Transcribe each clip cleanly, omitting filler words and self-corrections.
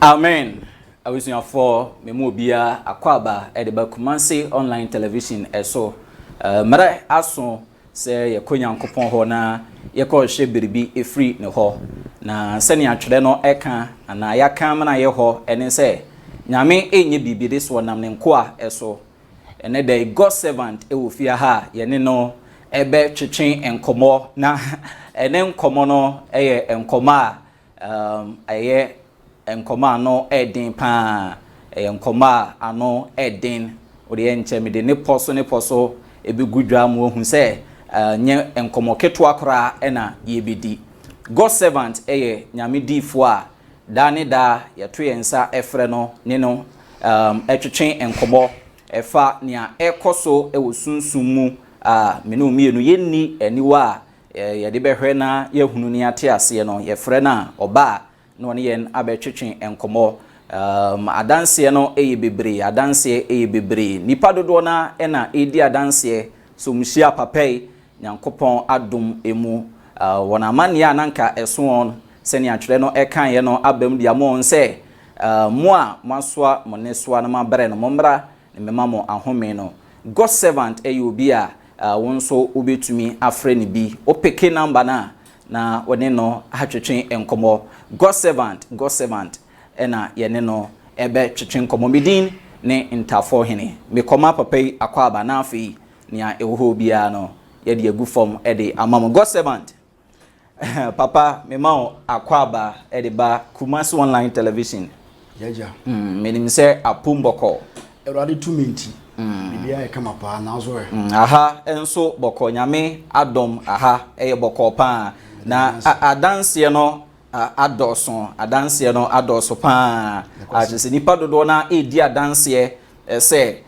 Amen. I was your for Memobia Akwaba at the Bakumansi online television eso. Mara aso say ye konya nkopon ho na ye ko hye biribi efri ne ho. Na sani atwede no eka na ya kan na ye ho ene say nyame enye bibide so nam ne nko a eso. Ene dey God servant e wo fia ha ye ne no ebe twetwen enkomo na ene nkomo no eye enkomo a eye enkoma ano edin pa enkoma ano edin odi enche me de ne poso ebigudwa mu ohun se nye enkomo keto akora na yebedi God servant eye nyame difo a dane da yeto yensa efre no ne no etwetwen enkomo efa nia ekoso ewosunsun mu menu mienu yenni eniwa yede behwe na yehunu ne ate ase no yefre na oba no ne yen abetwetwen enkomo adanse no eye bebre adanse eye bebre nipa dodo na na edi adanse so muhia papai nyankopon adom emu wona mane ananka eso sene atwere no ekan ye no abam dia mo nse mo a masoa monesoa na mabre no mombra ne mema mo ahome no God servant eye obi a wonso obetumi afre ne bi opeke number na wone no atwetwen enkomo God servant ena yene no ebe twetwen enkomo midin ne ntafo hene me koma papai akwaba na afi nia ewo bia no ye de agu form e de amam God servant papa me ma akwaba e de ba Kumasi online television yaja menim se apumboko erade 2 minutes bibia e kama pa na zo aha enso boko nyame adom aha eye boko pa na adanse no adanse no adoso pa ajese nipa dodo na edi adanse se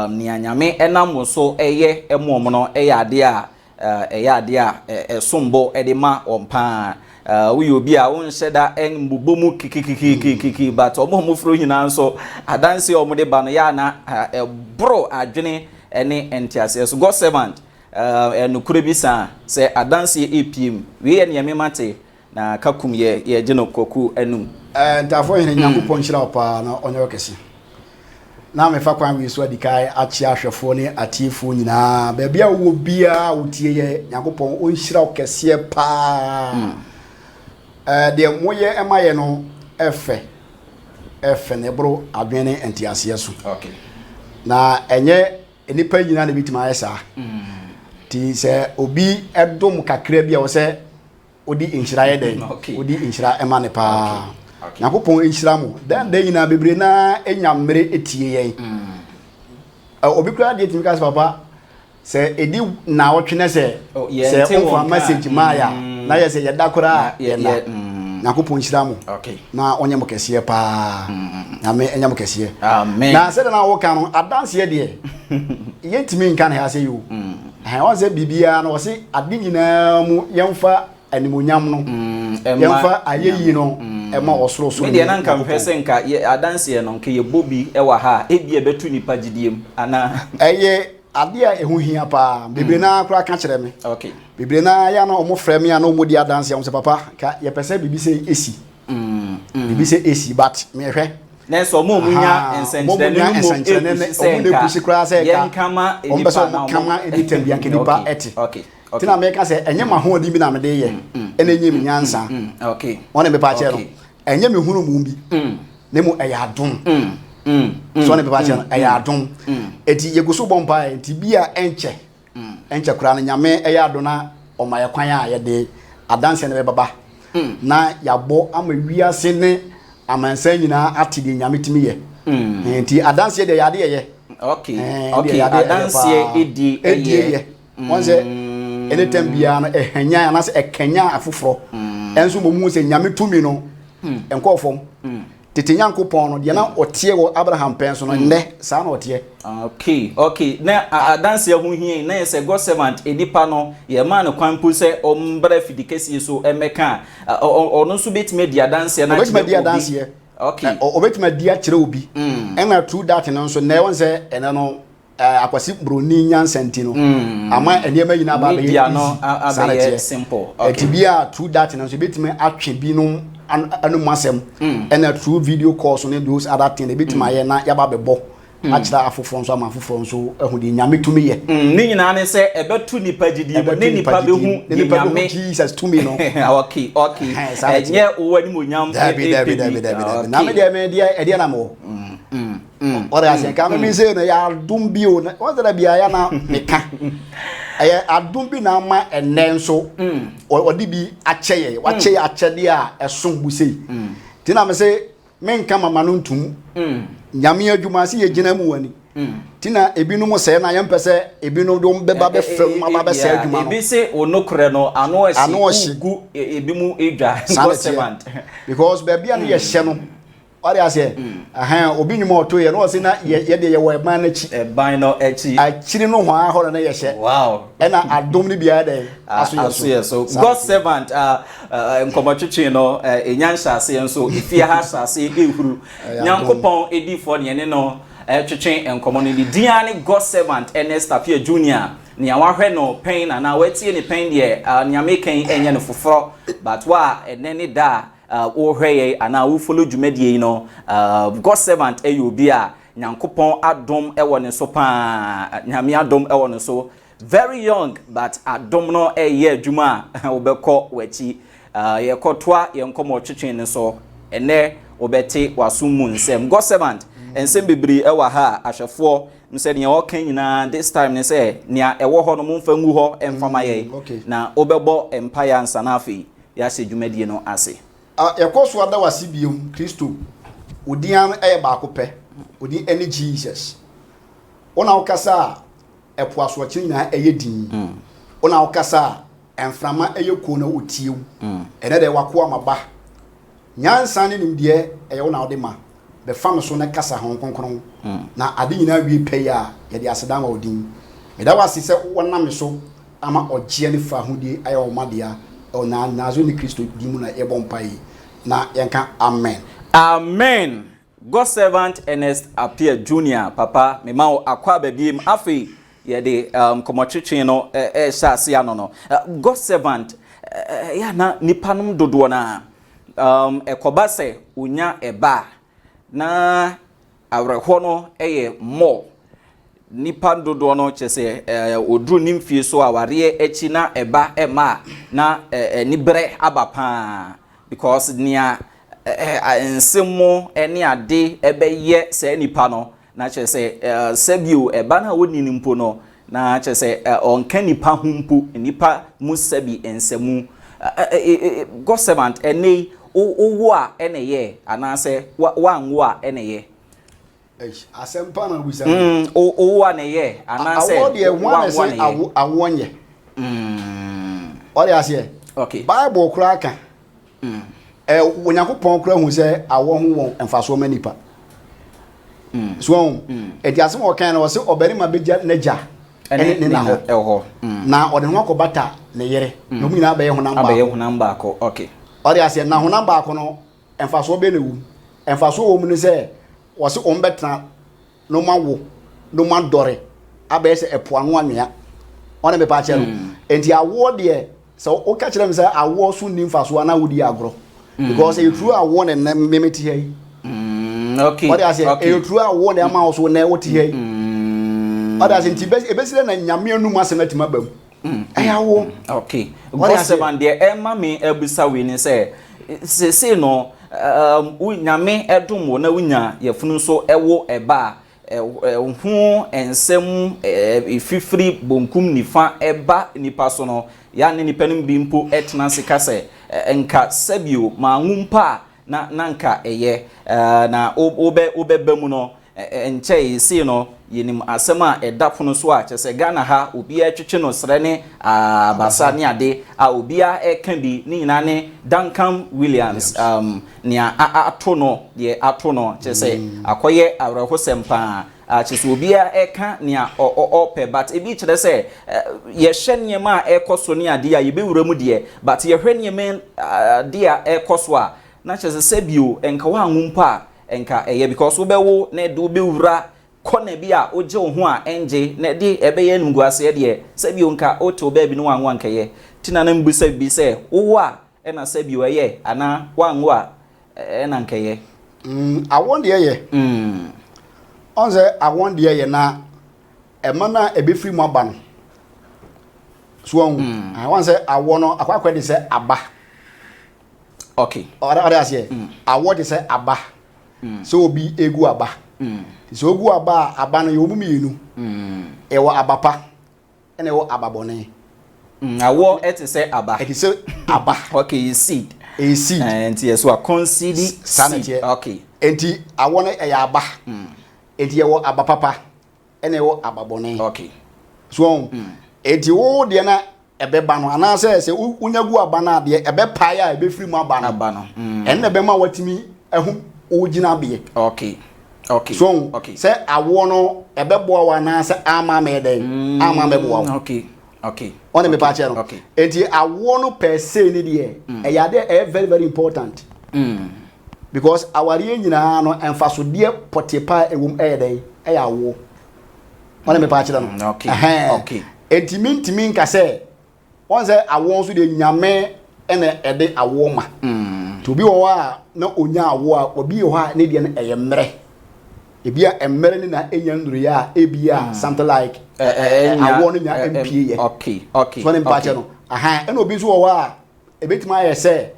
ni anyame enam so eye emom no eye ade a esombo ede ma ompa we obi a wonhyeda enbubomu kikikiki but omo fro hina nso adanse omode ba no ya na bro adwene ene entiase so God servant enukure bisa se adanse epm we ye ne mate na kakum ye gino koku enum ntafo hene nyankopon hyira opa na onyo kesi na me fa kwan wi so adikai achi ahwefo ne atifo nyina ba bia wo bia wotie ye nyankopon on hyira okese pa de moye emaye no efe ne bro adwene entiase so okay na enye enipa nyina ne bitima ayesa ti se obi edom kakra bia wo se odi inhyira ye den odi inhyira ema ne pa nyankopon inhyira mu dan nyina bebre na enyamre etie yen obi kura de timika papa se edi na wotwene se on message maya na ye se ye dakora ye na nyankopon inhyira mu na onye mo kese pa na me enya mo kese amen na se na wo kan adanse ye de yentimi nkan ha se yo ha se bibia na wo se ade nyina mu yemfa animonyam no yemfa ayeyi no ema osoro so me na nka mfese nka adanse no nka ye bobi ewa ha ebi ebetu nipa gidiem ana eye ade a ehu hia pa bebre na kura ka kire me okay bebre na ya na omo frame ya na omo di adanse am se papa ka ye pese bibi se esi bibi se esi but me hwe na so mo munya ensenchene no mo ne kusi kura se ka yenkama edipa na kama editem bia nkenipa eti okay tina me ka se enye mahodi bi na me de ye enenye mi nyansa okay wona me pa che no enye me hunu mu bi ne mu eya adom so ne me pa che no eya adom eti yeguso bompa enti bia enche kura na nyame eya adona o maye kwan a ye de adanse ne be baba na yabo ama wiase ne amansan nyina atide nyame timi ye enti adanse de yade ye okay adanse edi ye onse anytime bia na ehanya na se ekanya afoforo enso momu se nyame tumi no enkofom tete nyankopon no de na otie wo Abraham penso no nne sa na otie okay na adanse hu hie na se God servant edipa no ye ma no kwampu se ombra fidikesi so emeka ono so betime dia adanse na chire okay obetime dia chire obi ena true that no so na won se ena no akwasi broni nyansenti no ama enema yina ba be no simple okay etibia true that no so betime atwe bi no anumasem and a true video calls on those other things they bit my na yaba bebo achira afofo so ama afofo so ehudi nyame tumi ye ni nyina ne se ebetu nipa gidi ne nipa behu nyame Jesus tumi no okay enye owani monyam David na me de na mo ora asen ka me se no ya dum bio na o da bia ya na meka adum bi na ma enen so odi bi acheye wache achede a eson busei ti na me se menka mama no ntum nyame adwuma se ye gina mu wani tina ebinum se na yempese ebinum do beba be fam ma be se adwuma no ebi se onokre no ano asi gu ebimu edwa servant because baby an ye hye no what I say obi nyum oto ye no se na ye de ye wo ban na chi ban no echi achiri no ho ahoro na ye hye wow e na adom ni bia de aso so God servant nkomotwetwe no enyanhya ase enso ifia ha ase ehuru nyankopon edifo ne no twetwe enkomo no di diane God servant Ernest Appiah Junior ni awahwe no pain na watie ni pain de nyame kan enye no foforo but wa enene da ohweye ana wo follow dwumadie no God servant eyobi a nyankopon adom ewo ne so pa nyame adom ewo ne so very young but adom no eye adwuma obekọ wachi yekotoa yenkomo twetwen ne so ene obete wasumu nsem God servant ensem bibiri ewa ha ahwefo nse ne okan nyina this time ne se nia ewo ho no mfa ngu ho emfama ye na obebo empire ansana afi ya se dwumadie no ase yakoso ada wasi biom Kristo odian eye ba akopɛ odi ene Jesus ona okasa epo asoakye nyina eye din ona okasa emframa eye ko na otiew ene de wako amaba nyansa ne nimde eye ona ode ma be fam so na kasa hon konkron na ade nyina wi pɛ ya ye de aseda ma odin me da wasi se wona me so ama ogye ne fa hudi eye o madea na nazo ni Kristo dimu na ebompai na yenka amen God servant Ernest Appiah Junior papa me ma akwa babiem afi ye de komotwetwe no hyase ano no God servant ya na nipanom dodo na ekoba se unya eba na awreho no mo nipa dodo no chese odru nimfie so aware echi na eba ema na nibre abapa because nia ensemo eni ade ebeye se nipa no na chese sebio eba na woni nimpo no na chese onka nipa humpu nipa musabi ensemu God servant eni owo a eneye anase wanwo a eneye asempa na busa owo aneye anase awonye ori ase okay Bible kura kan Onyankopon kura hu se awo ho won emfaso manipa so edi asem o kan na wo se obere ma beja naja ene na ho na ode no akobata ne yere no mu nyina be honam ba ko okay ori ase na honam ba ko no emfaso be na wu emfaso wo mu ne se wo se on betra no mawo no mandore abe se epo anu anwea ona me pa che no enti awo de so o ka kire me se awo so ni mfaso na wodi agro because you true awo ne memeti here okay what I say you true awo ne ama so na woti here what I say nti ebesile na nyame anum asenatima bam ayawo okay God servant de ema me ebusa we ni se no unyame edum wo na unya yefunu so ewo eba hu ensem ififiri bonkum nifa eba nipa so no ya ne nipa nim bi mpo etena sika se enka sabio ma nwumpa na nka eye na obebemu no enche isi no yenim asema edapono so a chese Ghana ha obi atwetwe no sre ne abasa ne ade a obi a eka bi ni nyina ne Duncan Williams ne ato no ye ato no chese akoye awreho sempa chese obi a eka ne ope but ebi kire se ye hye nyema a ekoso ne ade a ye bewura mu de but ye hwe nyema de a ekoso a na chese sebio enka wa nwumpa enka eye because obewo na de obewura kona bi a oje ho a enje na de ebeye nunguase de sebio nka oto ba bi no wanwa nkeye tina na mbusa bi se wo a na se bi oye ana wanwo a na nkeye awon de ye onze awon de ye na ema na ebefiri mu aba no so awon se awon no akwakwa de se aba okay ora ase awon de se aba so obi egu aba so ogu aba no yo mu mienu ewo abapa ene wo ababone awo eti se aba eti se aba okay seed and yes wa concede seed okay enti awo no eya aba enti ye wo abapapa ene wo ababone okay so enti wo de na ebeba no ana se unyagu aba na de ebepa ya ebefiri mu aba no enne be ma watimi ehu ogina be okay okay so okay se awo no ebebo wa na se ama me den ama me bo okay okay on me pa che no okay enti awo no per se ni de ya de very very important because awari nyina no emfaso de potepa ewum den ya awo on me pa che no okay okay enti mintimi nka se on se awo so de nyame ene ede awo ma to bi wo a na onya awo a obi ho a ne de na eyemre ebia emmere ni na enya nduru ya ebia something like awo no nya MP ye okay okay so ne mpache no ena obi so wo a ebetima ye se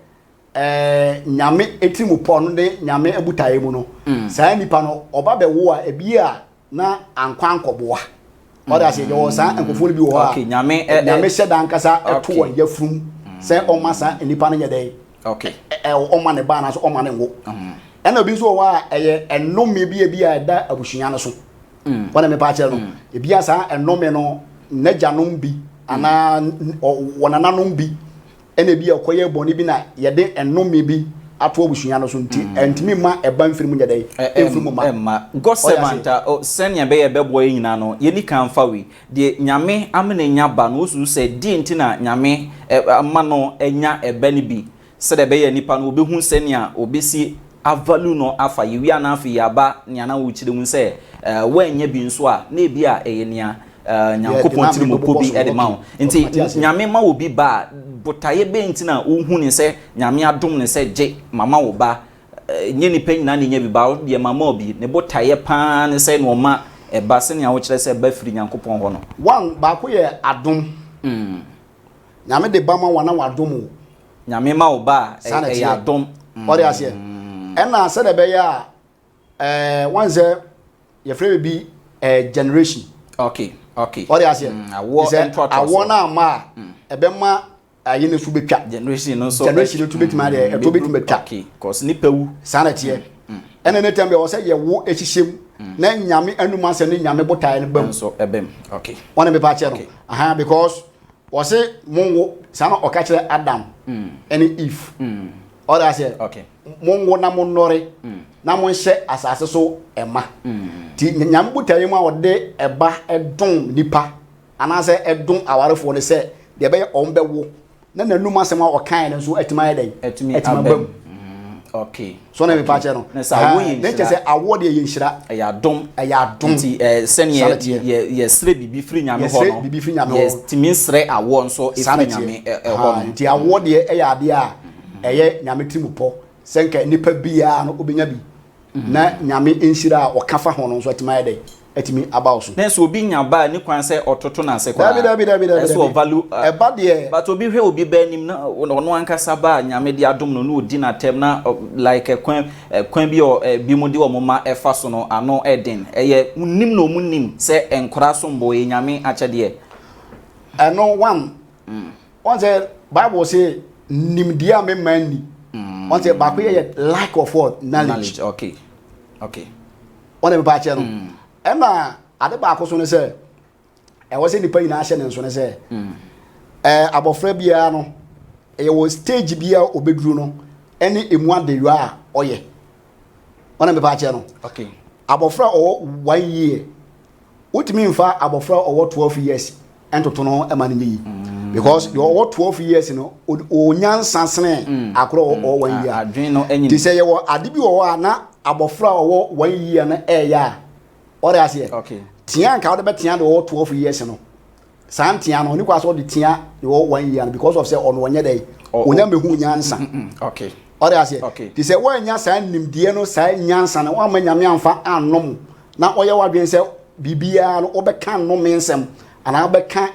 nyame etimu po no de nyame abutaye mu no saa nipa no oba be wo a ebia na ankwankoboa oda se yo sa enkofo bi wo a okay nyame hyeda nkasa eto won yafrum se o masa nipa no nyede okay o ma ne ba na so o ma ne ngo ena obi so wa eye enome bi a da abusunya no so wona me pa che no ebia sa enome no najanom bi ana wonananom bi ena bi akoye boni bi na yede enome bi ato abusunya no so nti entimi ma eba mfiri mu nyede efiri mu ma gosemanta senya be ye bebo nyina no ye ni kan fawe de nyame amene nya ba no osu se di ntina nyame ama no enya eba ni bi se de be ye nipa no obehu senia obesi avalu no afa yiwia na afa yaba nia na wo chire mu se wanya bi nso a na ebi a enia nyankopon tiri mo pobi e de ma wo nti nyame ma obi ba botaye be ntina ohun ni se nyame adom ni se je mama wo ba nye ni penyina ni nya bi ba de mama obi ne botaye pa ni se no ma e ba se nia wo chire se ba firi nyankopon ho no one ba ko ye adom nyame de ba ma wana wadom nyame ma wo ba e ya adom ori ase ena se de be ya one say ye free bi generation okay okay ori ase awo na ma ebe ma ayi ne su betwa generation no so generation to betima de to betima betwa okay cause ni pewu sanate ena ne tembe wo say ye wo ehihiem na nyame anuma se ne nyame botae ne bam so ebem okay one me pa che no because wo say monwo sana okachire Adam and Eve ori ase okay monwo na monore na monhye asase so ema ti nyam botaye mu a wode eba edon nipa anase edon awarefo ne se de be ombe wo na nanum asem a okan ne so atima yeden atima bam okay so na me pa che no na sa wo yin ne che se awode ye nhira ya dom ti sene ye sre bibi firi nyame ho no bibi firi nyame ho yes ti min sre awo nso efiri nyame ho no ti awode ye ya ade a eye nyame timu po senka nipa bia no obenya bi na nyame enhira a okafa ho no so atima yeden atimi abawso na so obi nya ba ni kwan se ototo na se kwa dabi so value eba de but obi hwe obi ba nim na ono ankasa ba nyame de adom no no odi na tem na like kwan bi bi mu de o moma efa so no ano eden eye nim no munim se enkora so mbo ye nyame ache de no one on say Bible say nim dia me mani on say ba ko ye lack of what knowledge okay okay on e ba che no ema ade ba ko so ne se e wo se nipa ina ahye ne nso ne se abofra bia no e wo stage bia obeduru no ene emu adeyo a oye ona me ba che no okay abofra o 1 year utimi mfa abofra o 12 years entoto no ema ne yi because the o 12 years no o nyansa sene akro o 1 year adwen no enyi ti se ye wo ade bi wo na abofra o 1 year na ya ore ase okay tia nka wo be tia de 12 years no san tia no ni kwa so de tia de 1 year because of say on wonye dey onya mehu nyansa okay ode ase ti se wo nya sa nimdie no sa nyansa na wo ma nyame amfa anom na oye wadwen se bibia no obeka no mensem ana obeka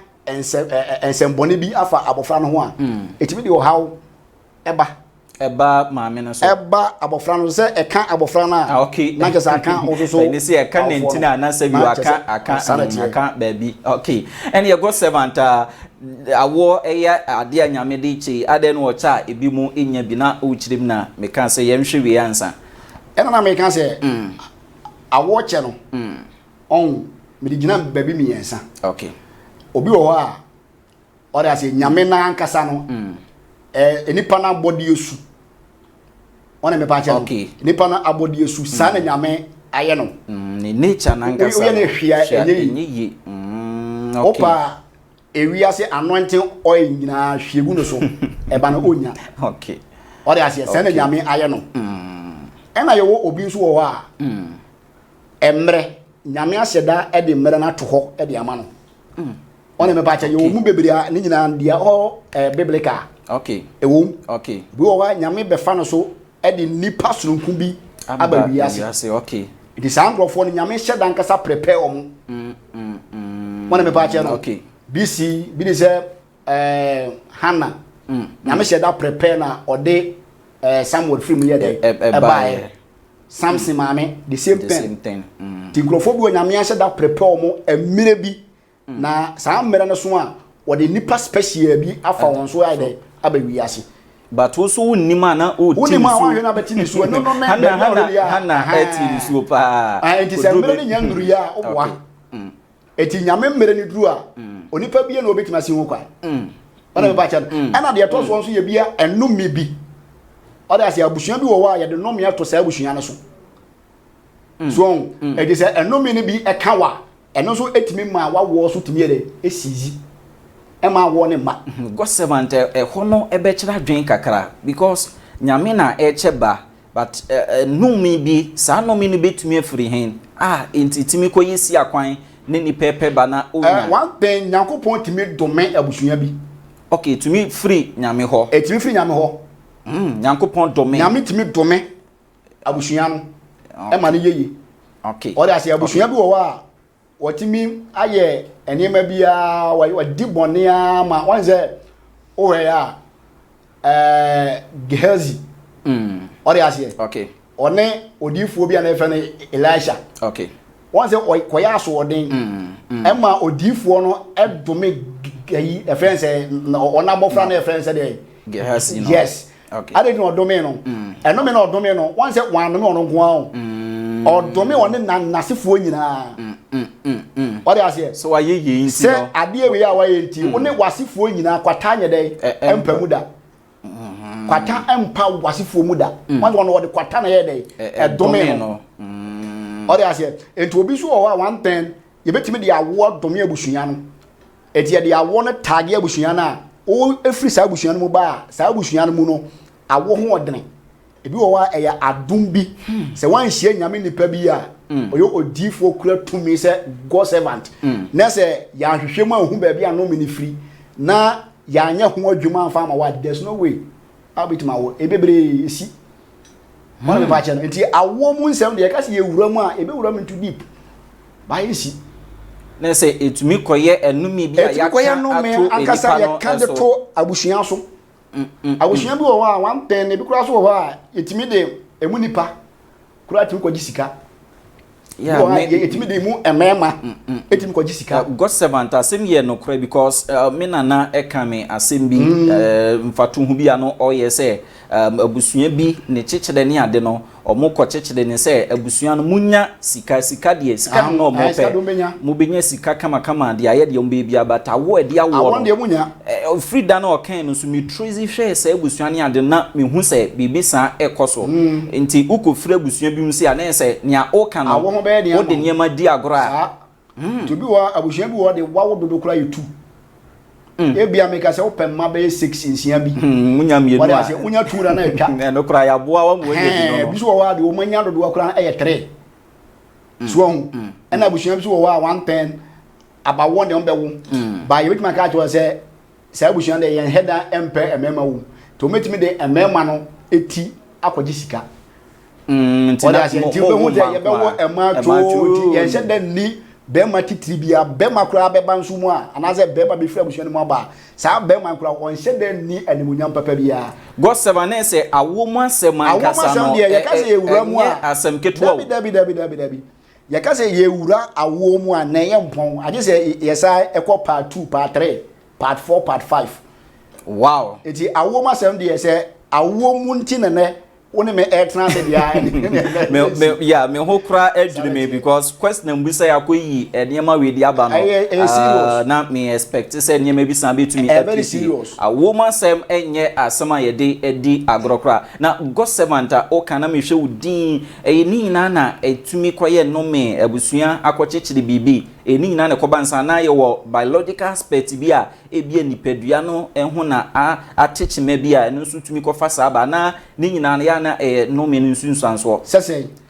ensem bone bi afa abofra no ho a etimi de wo haw eba maame no so eba abofra no se eka abofra na okay na kesa aka oso ni se eka nentina na se bi aka baby okay and you go servant awo eya ade anyame de chi ade no ocha ebi mu enya bi na ochirim na meka se yemhwe we ansa ena na meka se awo che no on me di gina baby mi yensa okay obi wo a ode ase nyame na ankasa no enipa na body esu ona me pa che okay enipa na abody esu sa na nyame aye no ni nature na ankasa o ye na hwia enyi okay opa ewiase anointing oil nyina hwiegu no so eba na onya okay ode ase sa na nyame aye no ena ye wo obi nso wo a emre nyame aseda e de mre na to ho e de ama no ona me pa che ye wo mu beberia ni nyina dia o biblical okay ewo okay bi wo wa nyame be fa no so e de nipa sononku bi aba wiase okay it is angrofo ni nyame hyeda nkasa prepare om ona me pa che no okay BC bi de se Hannah nyame hyeda prepare na ode Samuel film ye de e Samson maame the same thing ti nkrofo bi nyame hyeda prepare om emire bi na saa mmere no so a ode nipa special bi afa won so ya de aba wiase but also unima na o team unima wa hwe na beti ni so no Hannah eti so pa enti se mmere ni nyanduru ya obwa eti nyame mmere ni duru a onipa bi na obetima si ho kwa ona be ba cha ana de to so ye bia enumi bi oda ase abusuan bi wo wa ye de nomi ato sa abusuan no so so eti se enumi ni bi eka wa eno so etimi ma wa wo so timi ye esizi ema wo ne ma God servant hono ebe kira dwen kakra because nyame na echeba but numi bi sa numi ni betumi afiri hen entitimi ko yesi akwan ne ni pepe ba na onya one thing Nyankopon timi dome abusuan bi okay tumi free nyame ho etimi free nyame ho Nyankopon dome nyame timi dome abusuan no ema ne yeye okay oda ase abusuan bi wo wa watimi aye enema bia wa dibonea ma wanze ohe ya Gehazi ori ase okay one odifuo bia na efe ne Elisha okay wanze koya so odin ema odifuo no edome gayi efense ona bofra na efense de Gehazi no yes okay ade no odome no enome na odome no wanze wanome ono nko odome one na nasefuo nyina what do you say so aye ye nti no ade we ya wa ye nti one wasifuo nyina kwata nye dey empa muda kwata empa wasifuo muda wanze one wode kwata na ye dey edome no what do you say enti obi so wa one thing ye betimi de awo dome abusuan no eti de awo no tag abusuan na o efri sa abusuan mu ba sa abusuan mu no awo ho odene ebi wo wa eya adum bi se wan hie nyame nipa bi a oyo odifo kura tumi se God servant na se ya hwehwe mu ahu ba bi a no mini free na ya anya ho adwuma amfa ma wa there's no way abitima wo ebebre esi mo na ba che no enti awo mu nsem de ka se ye wura mu a ebe wura mu into deep ba esi na se etumi koye enumi bi a yakka ato ankasa ya kande to abusuan so abusuan bi wo wa one ten bi kura so wo a etimi de emu nipa kura timi ko gisika ya etimi de mu emema etimi ko gisika God servant asem ye no kura because me nana ekame asem bi mfatu hu bi ano oye se abusuan bi ne chechede ne ade no omukọ chechede ne se abusuan no munya sika de sika no omope mu benya sika kama de aye de ombe bi abata wo ade awo awon de munya frida na okan no so mi trazy hwe se abusuan ne ade na me hu se bibi sa ekoso nti uko frɛ abusuan bi mu se ana se nea oka no wo de niema di agora to bi wa abusuan bi wo de wawo dodo kura yitu ebia meka se open ma be 6 insia bi munya mienu a se unya tura na etwa no kura ya boa wa mu anye bi so wa de o manya dodo kura e 3 so na abusuan bi so wa 110 aba won de on be wo ba ye bit ma ka to se abusuan de yen header empe emema wo to metimi de emema no eti akwaji sika ntina ti be hu de ye be wo ema to ye hye den ni bema titiri bia bema kura beba nso mu a anaze bema be fira busuani mu aba sa bema kura won hye den ni animunyam papa bia God 7 say awomu asem ankasa no ye ka se ye wura mu a asem keto dabi ye ka se ye wura awomu a na ye mpon age se ye sa ekọ part 2 part 3 part 4 part 5 wow eti awomu asem de ye se awomu ntinene woni me trans dia me ho kra adwiri me because question mbi say akoyi enema we di aba no na me expect say enema bi san betumi serious woman sem enye asema ye de edi agrokra na God servant o kana me hwe udin ni na na etumi koye no me abusua akochechiri bibi ni nyina ne kobansa na ye wo biological aspect bi a ebia nipadua no ho na atechime bi a no sutumi kofa saba na ni nyina ya na no me nsunsanso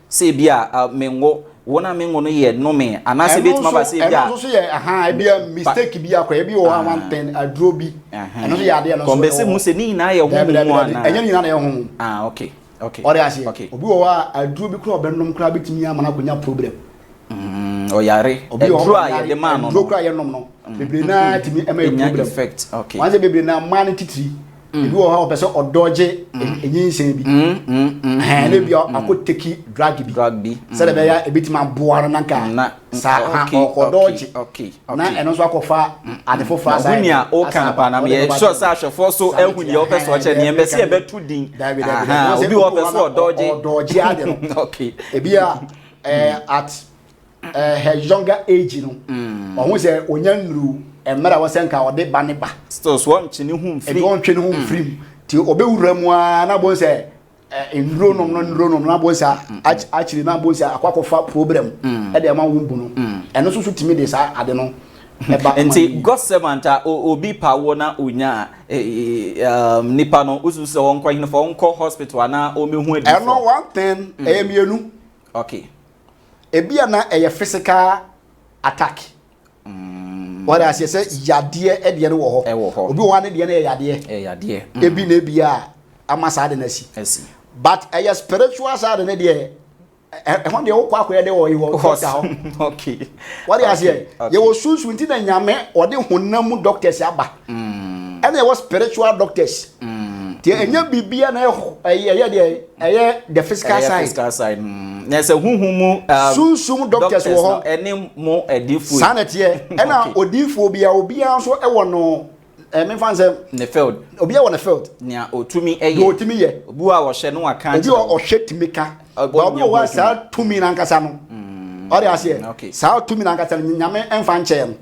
se bia mengo wona mengo no ye no me anase betima ba se bia so ye bia mistake bi akwa e bi wo 110 adro bi eno so ya de no so kombese mu se ni nyina ye ho mu ana enye nyina na ye ho okay ore ase obi wo adro bi kura obenom kura betimi amana konya problem oyare adro aye de man no adro kura ye nom no bebre na timi ema problem effect okay wanze bebre na man titiri ebi wo ha opese odoje enyinsen bi ne bi akoteki drug bi se de be ya ebitima boaro nanka sa odoje na eno so akofa adefo fa sa hunia o kan pa na me sure sa ahwefo so ehuni o pese o che ne be se be tudin obi wo pese odoje ade no okay ebi at her younger age no ohun se onyanru emara wasenka ode baneba still so nchini hu mfiri e don twene hu mfiri ti obewura mu a na bon se enronom na bon se achiri na bon se akwakofa problem e de ma wumbu no eno so timi de sa ade no enti God servant obi pawo na onya nipa no usu se won kwa hinfo won hospital na o mehu adi eno one thing mienu okay ebia na physical attack what I say yadie e de no wo ho obi wo ane de na yadie ebi na bia amasa de na si but spiritual side na de e ho de wo kwa akwa de wo yi wo okay what I say ye wo sunsu nti na nyame ode honam doctors aba and there was spiritual doctors tie enya bibia na the physical side na se huhumu sunsum doctors wo ho ene mo edifu sanete e na odifu obia nso e wo no me fan say ne field obia wo ne field nia otumi eye otumi ye obu a wo hye no aka obi o hye timika obi wo sa tumi na nkasa no ori ase sa tumi na nkasa nyame emfa nche no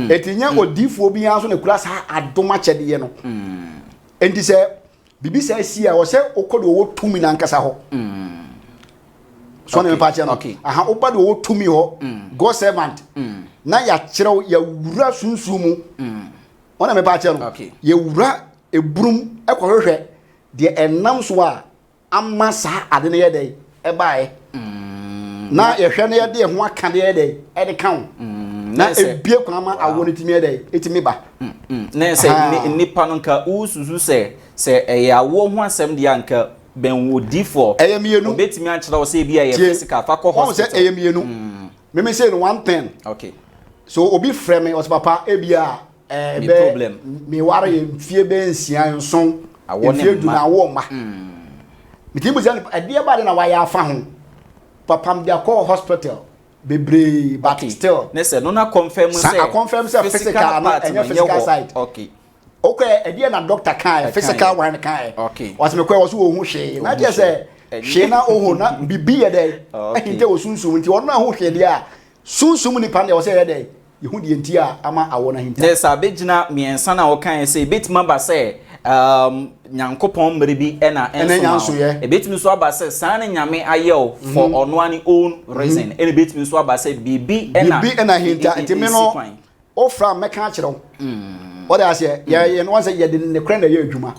etinya odifu obia nso ne kura sa adoma chede ye no enti se bibi sa si a wo se okodo wo tumi na nkasa ho so na me pa che no aha obade wo tumi ho God servant na ya kire ya wura sunsumu ona me pa che no ya wura ebrum ekohwehwe de enam so a amasa ade ne ye dey e bae na ye hwe ne ye de ho aka de ye dey e de kan na ebie kwa ma awo ne timi ye dey etimi ba na se nipa no nka ususu se ya wo ho asem de anka ben wodi for obetimi a kire o se bia ye physical fa ko hospital say eyemienu me say no one thing okay so obi frame me was papa ebia be problem me ware ye mfie be nsia nson mfie du na wo ma mitibu say ade ba de na wa ya afa ho papa m dia call hospital bebre but still ne say no na confirm say physical no enya physical side okay okay ade na doctor kan physical one kan okay was me kwa was wo hu hwe na je say hwe na oho na bibi ye dey ehinte osunsum nti ono na ho hwe dey a sunsum ni pan dey was say dey yehu die nti a ama awo na hinta yes abegina miensa na wo kan say betima ba say nyankopon mmere bi na enso ebetimi so aba say san nyame ayew for ono ani own reason ebetimi so aba say bibi na hinta nti me no ofra meka kire what I say ye no say ye de ne kran na ye adwuma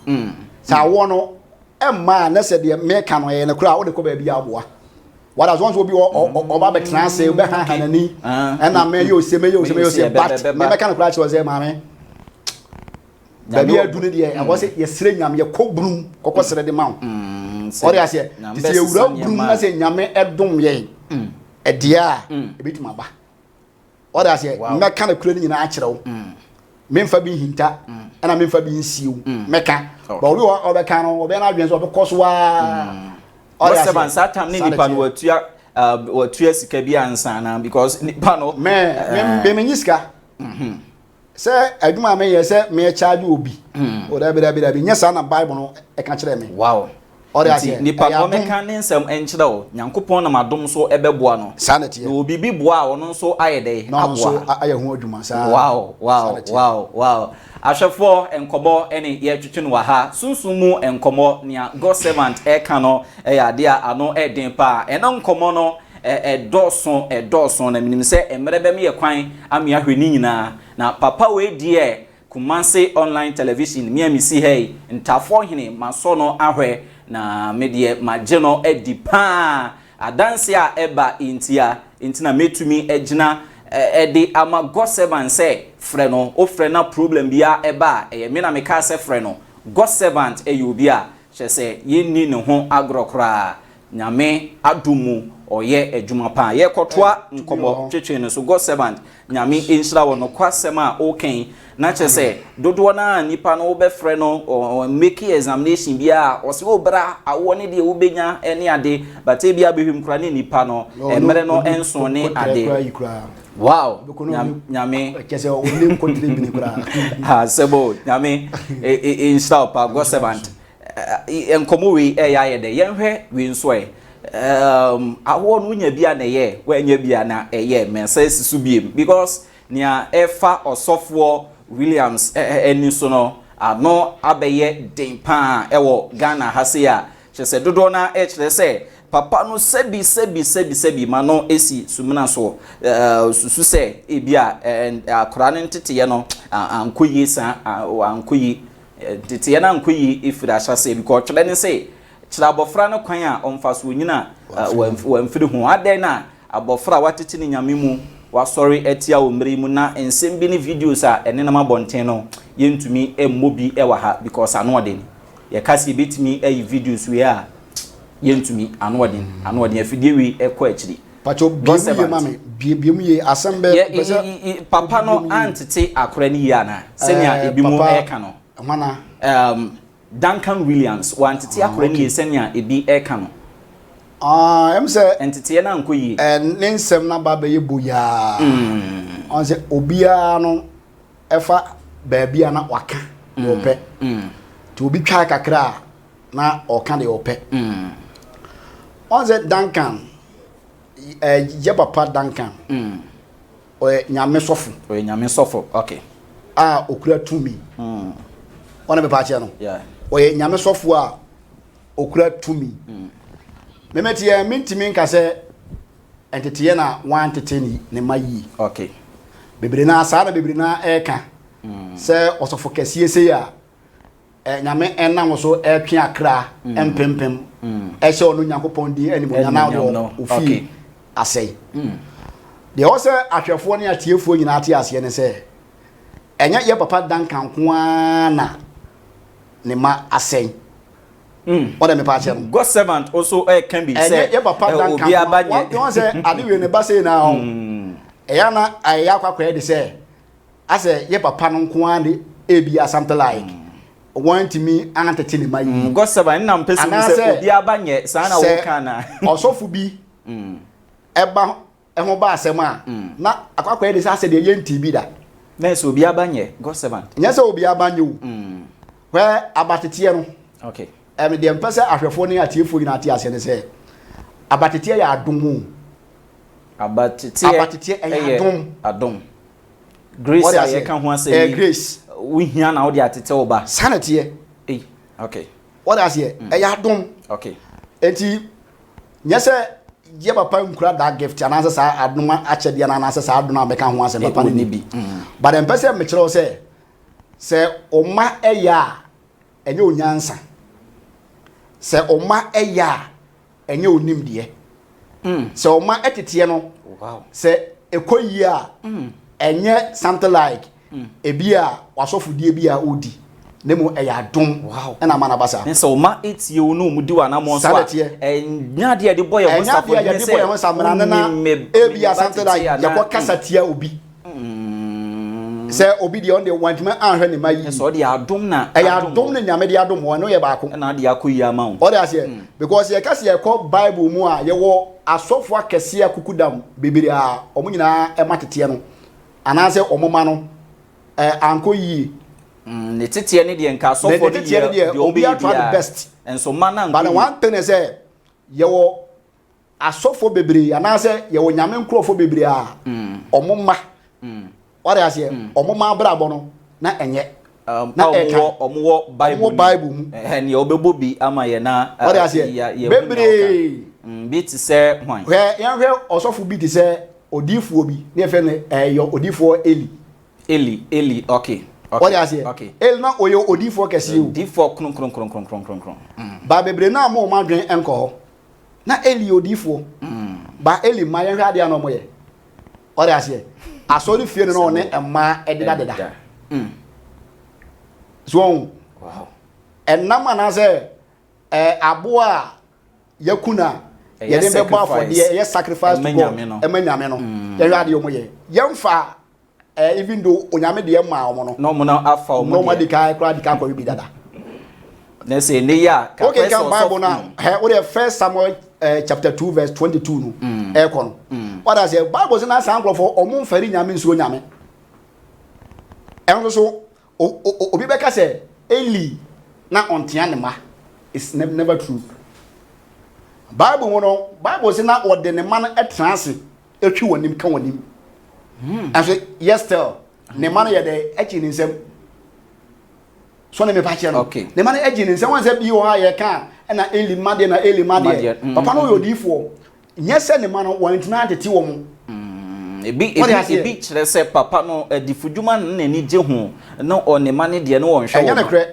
sa wo no emma na se de meka no ye ne kra wo de ko ba bi aboa what as once will be oba be transe be hanani na me yo se but me meka no kra kire o say mame baby adunu de I was say yesre nyame ye kobrum kokosere de ma wo ori ase ti ye wura brum na say nyame edom ye edia ebitima ba ori ase meka na kure ni nyina a kire wo memfa bi hinta ana memfa bi nsiu meka ba obi obeka no obi na adwen so obekoso wa ori ase ban satam ni nipa no watua sika bi ansa na because nipa no me nyiska se adwuma me ye se me charge obi o da bi nyesa na bible no e ka kire me wow ori ase nipa no meka ne nsem enkyere wo nyankopon na madom so ebeboa no sanity no obi bi boa wo no so ayede aboa aye ho adwuma sa wow ahwefo enkobo ene ye twetwe no ha sunsumu enkomo nia God servant e ka no e ya de ano e den pa eno nkomo no edoson na minim se emrebe me ye kwan amia hweni nyina na papa we die Kumasi online television me amisi hey ntafo hene maso no ahwe na medie mageno edipa adanse a eba intina metumi egina edi ama God servant say frɛ no o frɛ na problem bia eba me na meka se frɛ no God servant eyobi a hye se yenni ne ho agrokra nyame adumu oye adwuma pa ye kotwa nkomo twetwe no so God servant nyame enhyira wo no kwasem a oken na che se dodo na nipa no be frɛ no make examination bia o se obra awo ne de obenya ene ade bate bia behwem kra ne nipa no emre no enso ne ade wow nyame kese o le kontre bi ne kra ha sebo nyame enhyira pa God servant enkomo we ya ye de yenhwe we nso awo no nya bia na ye wa nya bia na eye mensa sisu biem because nia efa osofo Williams eni so no ano abeye den pa ewo Ghana hase a chese dodo na kire se papa no sebi ma no esi sumina so susu se ebia akora ne ntete no ankoyi sa ankoyi tete na ankoyi ifira hase because kire ne se kira abofra no kwan a omfa so nyina wamfiri ho aden na abofra watete ni nyame mu wasori etia wo mmere mu na ensem bi ni videos a ene na mabonten no yentumi emmobi ewa ha because anoden ye kasi betimi ayi videos we a yentumi anoden afidie wi ekọ akiri pacho biemu mame biemu ye asembe papa no antete akora ni ya na senia ebimu eka no mana Duncan Williams wantete akora ni senia ebi eka no em say entity na nkoyi ne nsem na ba be yeboya on say obia no efa baabia na waka ope to obi twa kakra na oka de ope on say Duncan ye papa Duncan o nyame sofo okay okura tumi ona be pa che no o ye nyame sofo a okura tumi memeti ya mintimi nka se entete na wan tete ni ne mayi okay bebre na asa na bebre na eka se osofo kese ese ya nyame enam so etwe akra empempem ehye onu nyankopon di animo nyana do ofi asei de o se ahwefo ne atiefo nyina ate ase ne se enya ye papa Duncan kwa na ne ma asei What me pache no God servant also can be say ye papa Duncan obi abanye don say ade we ne ba say na ho eya na aya kwakwa de say ase ye papa no nko ande ebi something like want me antete ne mayi God servant na mpese say obi abanye sa na wo kana osofu bi eba eho ba asem a na akwakwa de say ase de ye ntibi da na so obi abanye God servant nya say obi abanye wo where abatete no okay de mpese ahwefo ne atiefo nyina ate ase ne se abatete ya adomu abatete ya adom grace ya ka ho ase grace we hia na wo de atete oba sanete okay what as ye ya adom okay enti nyese ye papa nkura that gift anasa sa adoma achede na anasa sa adona be ka ho ase papa ne bi but mpese me kire o se oma eya enye onyansa se oma eya enye onim de se oma etete no wow se ekoyi a enye something like ebia wasofudie bia odi nemu eya dom wow na mana basa nse o ma etie o no mu di wa na mo so nya de boy e won for de boy e won samra na ebia something like yakọ kasatia obi se obi de on de wantuma anhwe ne mayi so de adom na eya dom na nyame de adom wo no ye ba ko na de akoyi ama wo o de ase because ye kase ye ko bible mu a ye wo asofo akese akukudam bebere a omo nyina e matete no anase omoma no anko yi ne tete ne de nka asofo de obi a try the best enso mana but one thing is say ye wo asofo bebere anase ye wo nyame nkrofo bebere a omoma what I say omoma brabo no na enye na omo bible mu ne obebo bi ama ye na what I say bebere bi ti se hwan hwe yan hwe osofo bi ti se odifuo bi na efe ne yo odifuo eli okay what I say el na oyo odifuo kese o odifuo kron ba bebere na mo ma dwen enko na eli odifuo ba eli ma yan hwe ade na mo ye what I say asori fie no ne ema edida deda so wow enam na se aboa yakuna ye dem be bo for de ye sacrifice to God emanyame no ye hwa de omoye yemfa even though onyame de ma omo no no mo na afa omo no ma de kai kra de ka ko bi dada na se ne ya ka Bible na we the first Samuel chapter 2 verse 22 no e ko no what I say Bible say na san klofo omo mfari nyame nsuo nyame enso so obi be ka say Eli na ontia ne ma is never true Bible no Bible say na ode ne ma no etrance etwi wonim ka wonim aso yes tell ne ma no ye de echi ni nsem so na me pa che no ne ma no echi ni nsem won say bi wo ha ye ka na Eli ma de papa no yo difo nye se ne ma no wantina atete wo mu ebi kire se papa no difudwuma na ni je ho na o ne ma ne de no won hwe enya ne kre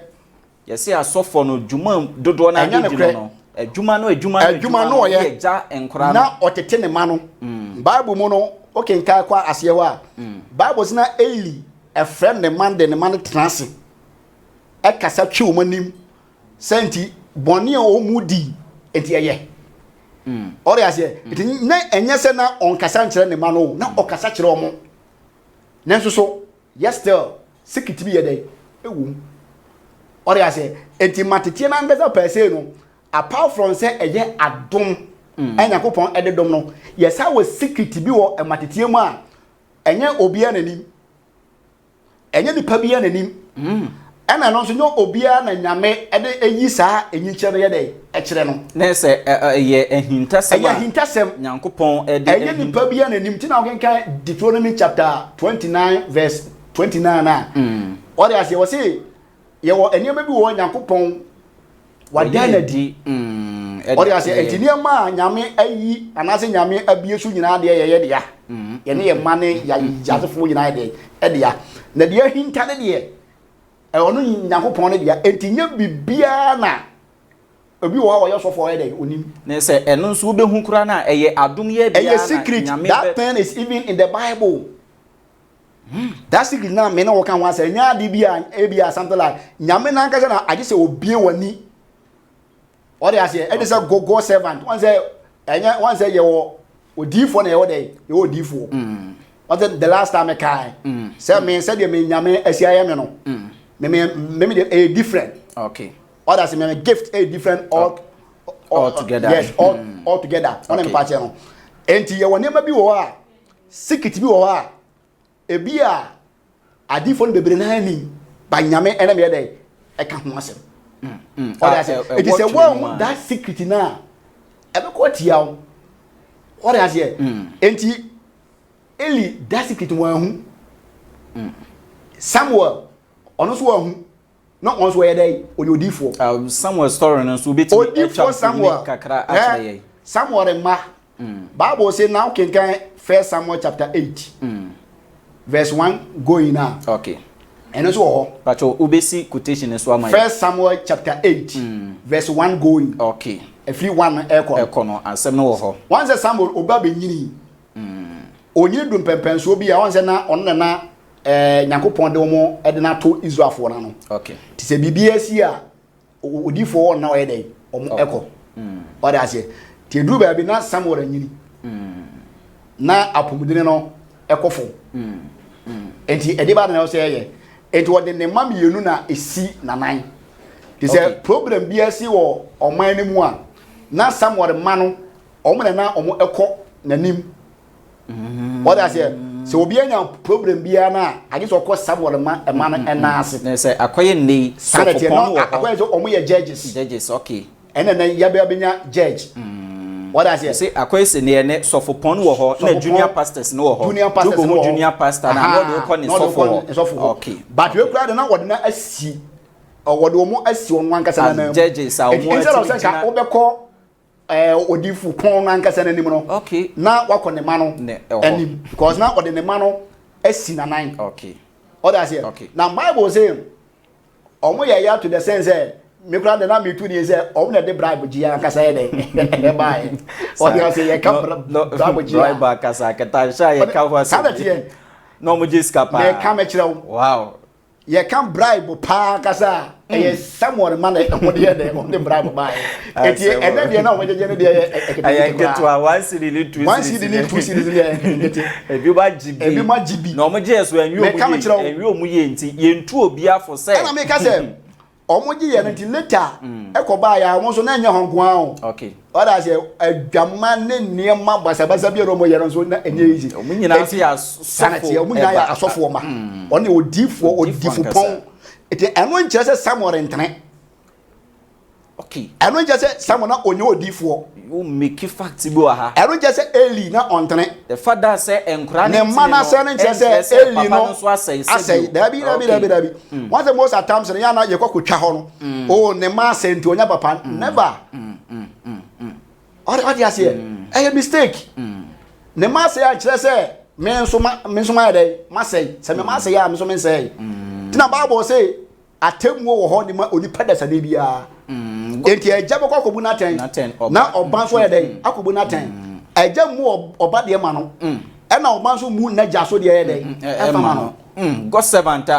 yesi asofo no dwuma dodo na de no adwuma no ye ja enkora na otete ne ma no Bible mu no okenka kwa ase ho a Bible sina Eli a friend ne man de ne man trance e kasa twi o manim senti boni o mudi enti eye ore ase enti na enye se na on kasa nkere ne man o na o kasa kire o mo nenso so yes still sikiti bi ye dey ewu ore ase enti matete na ngeza pese no apart from say eye adom Yakopon ededom no yesa we secret bi wo ematete mu a enye obia nanim enye nipa bia nanim ena no so nyo obia na nyame ede eyi saa enyiche no ye de ekire no na se ye ehintasem Yakopon ede enye nipa bia nanim ti na okenka Deuteronomy chapter 29 verse 29 na ore ase wo se ye wo enye bi wo Yakopon wadana di ori ase engineer ma nyame ayi anase nyame abiesu nyina de ye de ya ye ne ye ma ne ya jazefo nyina de ya na de hinta de de ono Yakopon ne de ya entinye bibia na obi wo yo sofo ye de onim na se eno nso wo behu kura na eye adom ye bia na secret that thing is even in the Bible that secret na me na wo kan wa se nya de bia e bia something like nyame na nka se na age se obie wani what I say it is a go servant one say you odifo na you dey you odifo what the last time I can say me said you me nyame asia me no me a different okay what I say me gift a different all together yes all together on em patch no enti ye woni ma bi wo a secret bi wo a e bi a adifo no bebre na ni ba nyame ene me dey e ka ho asem it is a one that secret na ebe ko tia what I say enti Eli that secret wan hu Samuel ono so wan hu no on so ye dey odifo Samuel story no so beti odifo Samuel kakra achire Samuel ma Bible say now can 1 Samuel chapter 8 verse 1 going now okay and also ho pacho obesi quotation so am 1 Samuel chapter 8 verse 1 going okay if you one eko no ansem no ho once Samuel oba benyini onyini dum pempenso bi a once na on na Nyankopɔn de omo e de na to Israelfo na no okay ti se bibia si a odifo na o ye dey omo eko o da se ti edu ba bi na Samuel anyini na apomudene no ekofo enti ede ba na o se ye enti wo de ne mam yenu na esi nanan ti se problem bia si wo oman ni mu a na Samuel ma no omo na omo eko nanim what I say so obi anya problem bia na age so ko Samuel ma no enase na say akoye ni sanity no akoye so omo ye judges okay ene na ya bia benya judge what I say akoye se ne ne sofopon wo ho na junior pastors no wo ho junior pastor na no de ko ni sofo okay but we kura de na wode na asi wode omo asi won ankasa na judges a omo asi ka obekọ odifu pon ankasa na nim no okay na wakọ ne ma no anim because na wode ne ma no asi na nine okay what I say na Bible say omo ya to the sense me kura de na me tu ni say omo na de bribe ji ankasa ye de bye what I say ye ka bribe ji bribe ankasa kata sha ye ka ho say no mo jiska pa me ka me kire wow ye can bribe pa kasa e Samuel man e mo de bribe bye eti e na de na o mejeje ne de e get to one city ni two cities e bi ma gibi na o mo je so enwi o mu ye nti ye ntu obi afo say na me ka say o mo je ye nti later e ko ba ya won so na nya honko an okay oda say adwama ne niema basabasa bi ro mo ye so na enye easy o mu nyina se ya sanity o mu nyina ya asofo ma on odifu pon eti eno nche se Samuel ntene okay eno nche se Samuel na onye odifu you make fact bi wa ha eno nche se Eli na ontene the father say enkura ne mana se nche se Eli no asai dabi once the most times ya na ye kokotwa ho no oh ne ma se nti onya papa never what you say a mistake ne ma se ya kire se me nso ma dey ma say se me ma say ya me so me say tina Bible say atemu wo ho ni ma oni pedasa de bia enti eja beko akobu na 10 na oban so ya dey akobu na 10 eja mu oba de ma no e na oban so mu na ja so de ya dey e fa ma no God servant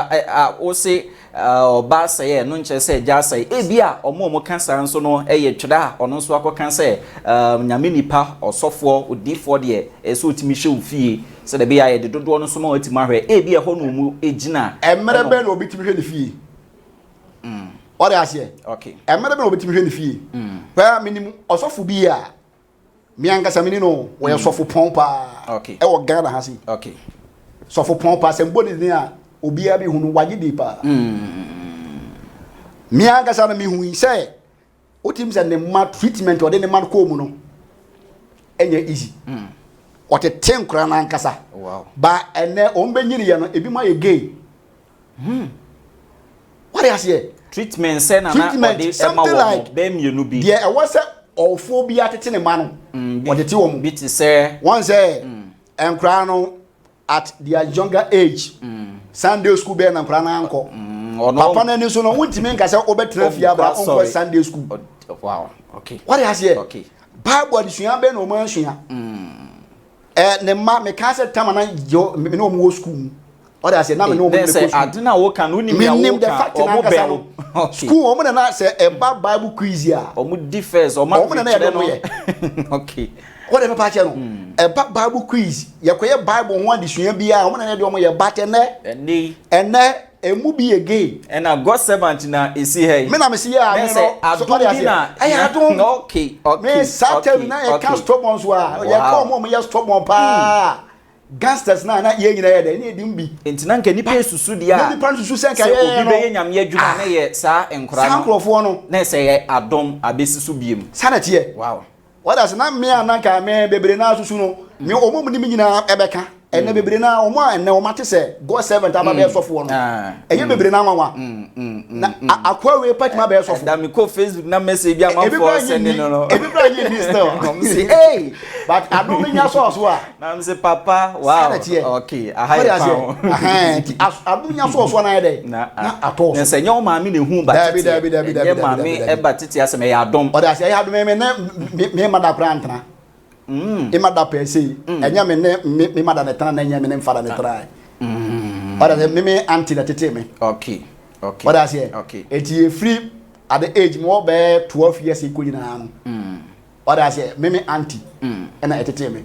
o say oba say no nche say ja say e bia omo kansa nso no e ye tweda a ono nso akokan say nyame nipa osofo odifo de e so otimi hwe ofie se de bia ye de dodo no so ma otimi ahwe e bia ho no mu ejina emere be no obitimi hwe ne fie ore ase okay emere be no obitimi hwe ne fie pa minim osofo bi a mi ankasa mini no wo ye sofo pompa okay e wo Ghana ha si okay sofo pompa se mbodi ni a obi abi hunu wage di pa mi ankasa na mi hu say otim se ne ma treatment ode ne ma ko mu no enye easy ote tenkura na ankasa wow ba ene ombenyiri ye no ebi ma ye gay what you say treatment say na ode e ma wo be mienu bi there e was ofo bi atete ne ma no ode te wo mu bi ti say one say enkura no at their younger age Sunday school be na nkura na anko papa na ni so no wuntimi nka say obetra fi aba on Sunday school wow okay what you say okay Bible adisuan be no man sua ne ma me ka say tam na yo me no mo school what you say na me no mo say adina wo kan uni me wo kan o mo be school o mo na say e ba Bible quiz ya o mo differs o ma okay what the papa che no e ba Bible quiz ye koye Bible ho adisuan bia o mo na de o mo ye bate ne ene emu bi again and a God servant na esi hey me na me see ya me no aduna adun okay me Saturday na ye can stop on so a ye come mo ye stop on pa gangsters na ye nyina ye de na edim bi entina nka nipa esusu dia nipa susu sen ka ye obi be ye nyame adwuma na ye sa enkora no sankrofo no na se ye adom abesisu biem sanate ye wow what does na me ananka me bebre na susu no me omom ni nyina ebeka ene bebre na omo ene o mate se God servant aba be sofo no eye bebre na nwanwa na akwa we patima be sofo da me ko Facebook na message bi am for send no e bibra you this now come say hey but I don't nya so a na me say papa wow okay a high pound I don't nya so na dey na ato na se nya o ma me ne hu ba tete ye ma me e ba tete asem ya adom o da se ya adom me ma da prantna ima da pese enya me ne me mada ne tana na enya me ne mfara ne try What does me auntie that tell me? Okay. What I say? Okay. It's free at the age more by 12 years equal in What I say? Me auntie. And I tell me.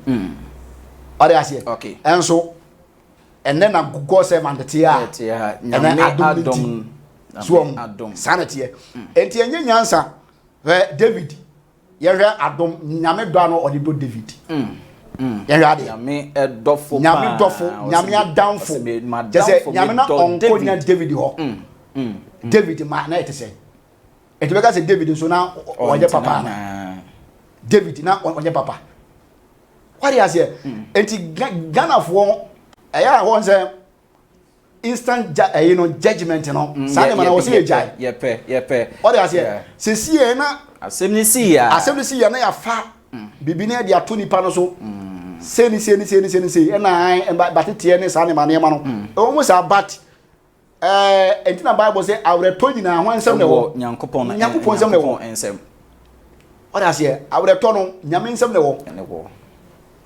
What I say? Okay. And so and then I go servant the tia. And then I don't Swam sanity. And tia nyansa David. Yɛhwɛ adom nyame dɔ no ɔde dɔ David yɛhwɛ ade nyame dɔfo nyame dɔfo nyame adamfo jɛsɛ nyame na ɔnkɔ nya David hɔ David ma na ɛte sɛ ɛte bɛka sɛ David nso na ɔnyɛ papa na David na ɔnyɛ papa wade aseɛ enti Ghanafoɔ ɛyɛ a wɔn sɛ instant judgment no saa ne ma na wɔ sɛ yɛgyae yɛpɛ wade aseɛ sɛsie na asɛm ni si ya na ya fa bibi na de ato nipa no so se ni na batete ne sa ne mane ma no o mu sa bat entina Bible say awreto nyina ho nsɛm ne wo nyankopɔn nsɛm ne wo ensɛm ɔda se awreto no nyame nsɛm ne wo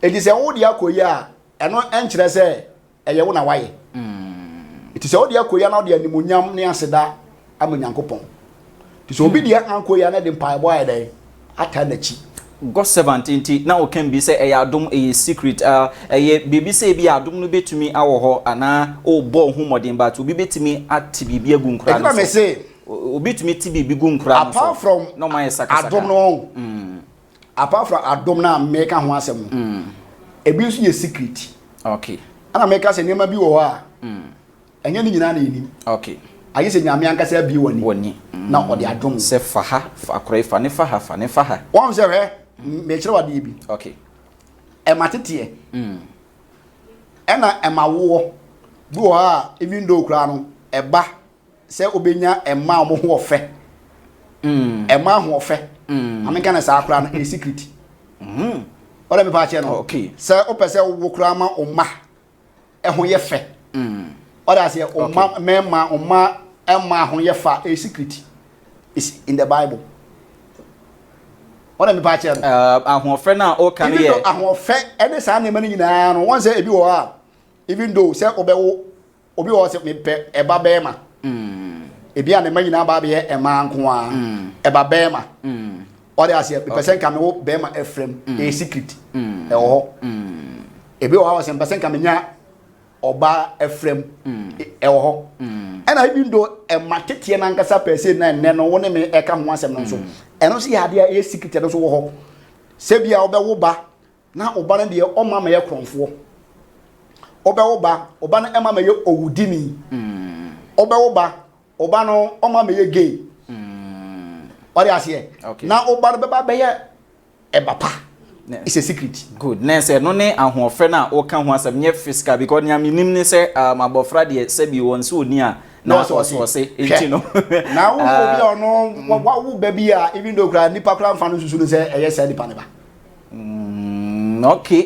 edi sɛ wo de akoyi a ɛno ɛnkyerɛ sɛ ɛyɛ wo na waye eti sɛ wo de akoyi na wo de animonyam ne aseda ama nyankopɔn so obi dia anko ya na de mpaebo aye dai ata na chi God 17 na o kan bi say eya adom e secret eye bibi say bi adom no betumi awo ho ana o bo hu modern but obi betumi ati bibi agu nkura no me say obi tumi ti bibi gu nkura no apart from no man saka adom no apart from adom na make ho asem ebi nso ye secret okay ana make say nema bi wo ha enye ni nyina na enim okay ayi se nyame ankasa bi woni na odi adom se faha akora fa ne faha won se hwe me kire wade bi okay e matete e na e mawo bi wo ha even though kra no e ba se obenya e ma mo ho ofe e ma ho ofe ameka na sa kra no e secret ora me pa che no okay se opese wo kra ma o ma e ho ye fe ora se o ma mema o ma Emma ho ye fa a secret is in the Bible. What am I patching? Ahofre na o kan ye. Ahofre any sa na mani nyina no. One say ebi wo ha. Even though say obewo obi wo say me pe eba be ma. Ebi an mani nyina ba be e ma nko a. Eba be ma. What they say person kan wo be ma Ephraim a secret. E wo. Ebi wo ha say person kan nya oba Ephraim e wo. And I even though a matete na nkasa person na ne no woni me eka ho asem no so eno so ya de a secret no so wo ho se bia obewo ba na oba na de o ma me ye kronfo obewo ba oba na ema me ye owudini obewo ba oba no o ma me ye gay ori ase na oba no beba be ye e bapa. It's a secret. Good. Next, no ne ahofre na o kan ho asem nye physical because nyame nim ne se mabofra de se bi won so ni a na so se enti no. Na wo bi ono wo baby a even though kra nipa kra mfa no susu no se eye se nipa ne ba.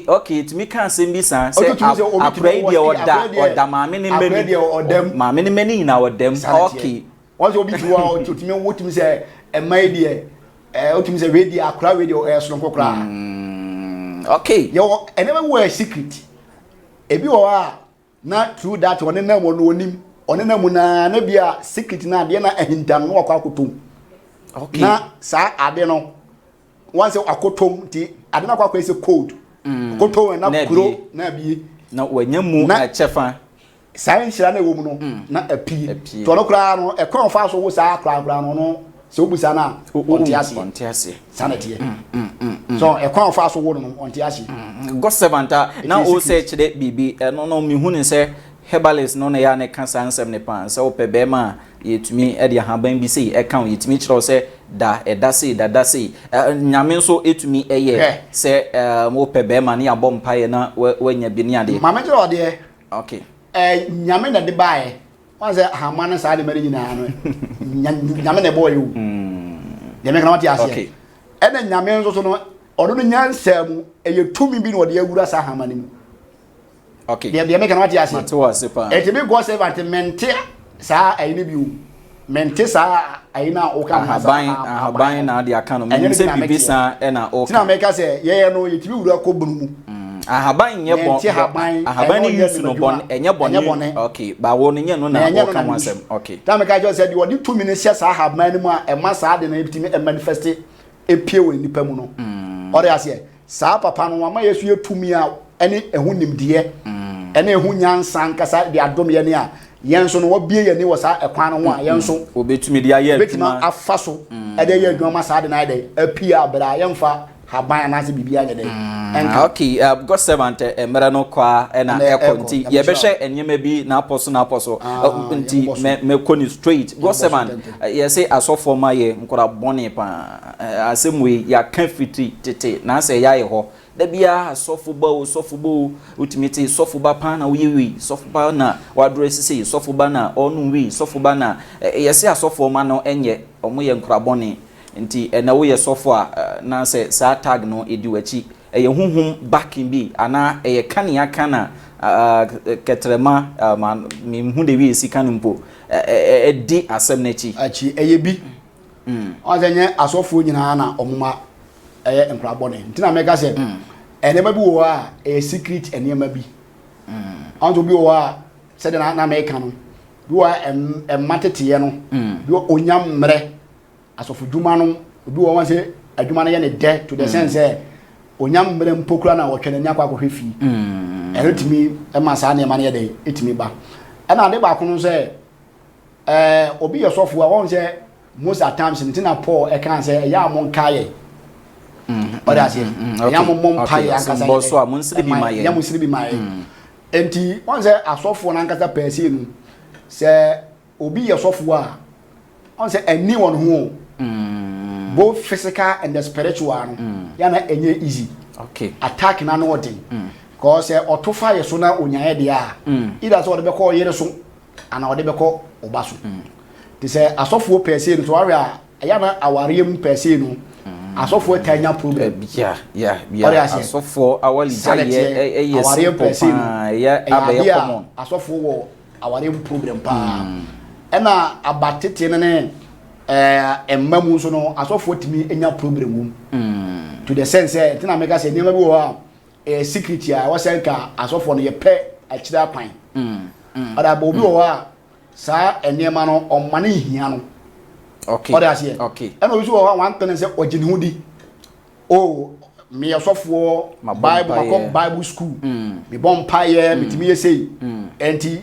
Okay, it me can say bi san se akra ide oda maame ne meni. Maame ne meni na odam. Okay. Once obi tu wa to me wotimi se e mai de otimi se radio akra radio e so no kra. Okay. Yo, and never wear secret. Ebi wo a na through that one na mo no onim. One na mu na bia secret na de na ahintam no akwa akotom. Okay. Na sa ade no once akotom ti ade na akwa ese code. Akotom na kuro na bi na wanyamu a chefa. Sa nhira na wo mu no na apie. To no kra no e kron fa so wo sa kra no so obusa na ontiase sanity so e kwa fa so wo no ontiase God servanta na o say chede bibi no mi hu ne say herbalist no na ya ne kansa ansem ne pan say ope be ma yetumi e de haban bi say e kan yetumi kire say da say nyame so etumi eye say ope be ma ne abom paye na wanya bi ne ade mama kire ode okay nyame na de bae was hama na sa de mari nyina no nyame na boy you nyame kana wati ase okay e na nyame nso so no odo no nyansam eye tumi bi no de agura sa hama nim okay de nyame kana wati ase mato ase pa e te be go servant mente sa ayi ne bi mente sa ayi na o ka haban na de aka no me se bibi sa e na o tina me ka se ye no ye tibi wura ko bunu mu ahaban nye bon ahaban ni use no bon enye bon okay ba wo no nye no na wo ka wansem okay ta me ka jo say de wodi 2 minutes sa ahaban ni mu a e ma sa de na bitimi e manifest e pie wo nipa mu no ore ase sa papa no ma yesu yetumi a ene ehu nimde ene ehu nyansa nkasa de adom ye ne a yenso no wobie ye ne wo sa ekwan no ho a yenso obetumi de aye betuma afaso e de ye adwuma sa de na de apia abra yemfa haban na se bibia nye de okay God servant emera no kwa na ekonti ye be hwe enyema bi na apostle nti me koni straight God servant ye say asofo ma ye nkora bone pa asemwe ya kan fiti tete na se ya ye ho da bia asofo ba ultimate sofo ba pa na wiwi sofo ba na wadress say sofo ba na onu wi sofo ba na ye say asofo ma no enye omo ye nkora bone nti na wo ye sofo a na se sa tag no edi wachi eye hunhum backing bi ana eye kania kana ketrema mi hu de wi sika nimpo edi asem na chi achi eye bi onzenye asofo nyina na omuma eye nkrabone ntina mega se enema bi wo a eye secret enema bi onzo bi wo a se de na meka no bi wo matete no bi onyam mre asofo dwuma no bi wo wanse adwuma no ye ne de to the sense onyam mre mpokura na wo twene nya kwa ko hwefi eretimi e ma sa ne ma ne de etimi ba ana ade ba ko no se obi ye sofo a won se most at times ntina Paul e kan se ya mo nkaye ode ase ya mo mpaye ankasa bo so a mo nsiri bi maye ya mo nsiri bi maye enti won se asofo na ankasa pese nu se obi ye sofo a won se ani won ho both physical and the spiritual ya na enye easy okay attack na no odin cause otofa ye so na onyaye de a ida so ode be ko yere so ana ode be ko obaso ti se asofo pese no so ware a ya na aware mu pese no asofo tanya problem yeah asofo awali jaye aware pese no ya abaye common asofo wo aware mu problem pa na abatete ne emmamu so no asofo timi enya problem mu to the sense tina mega say nyama bi wo a secret ya wo senka asofo no ye pe akira kwan oda bo bi wo a sa enema no omane hia no okay oda ase okay ena obi so wo wan tene se ogini hudi oh me asofo bible school me bon paye mitimi ye sei enti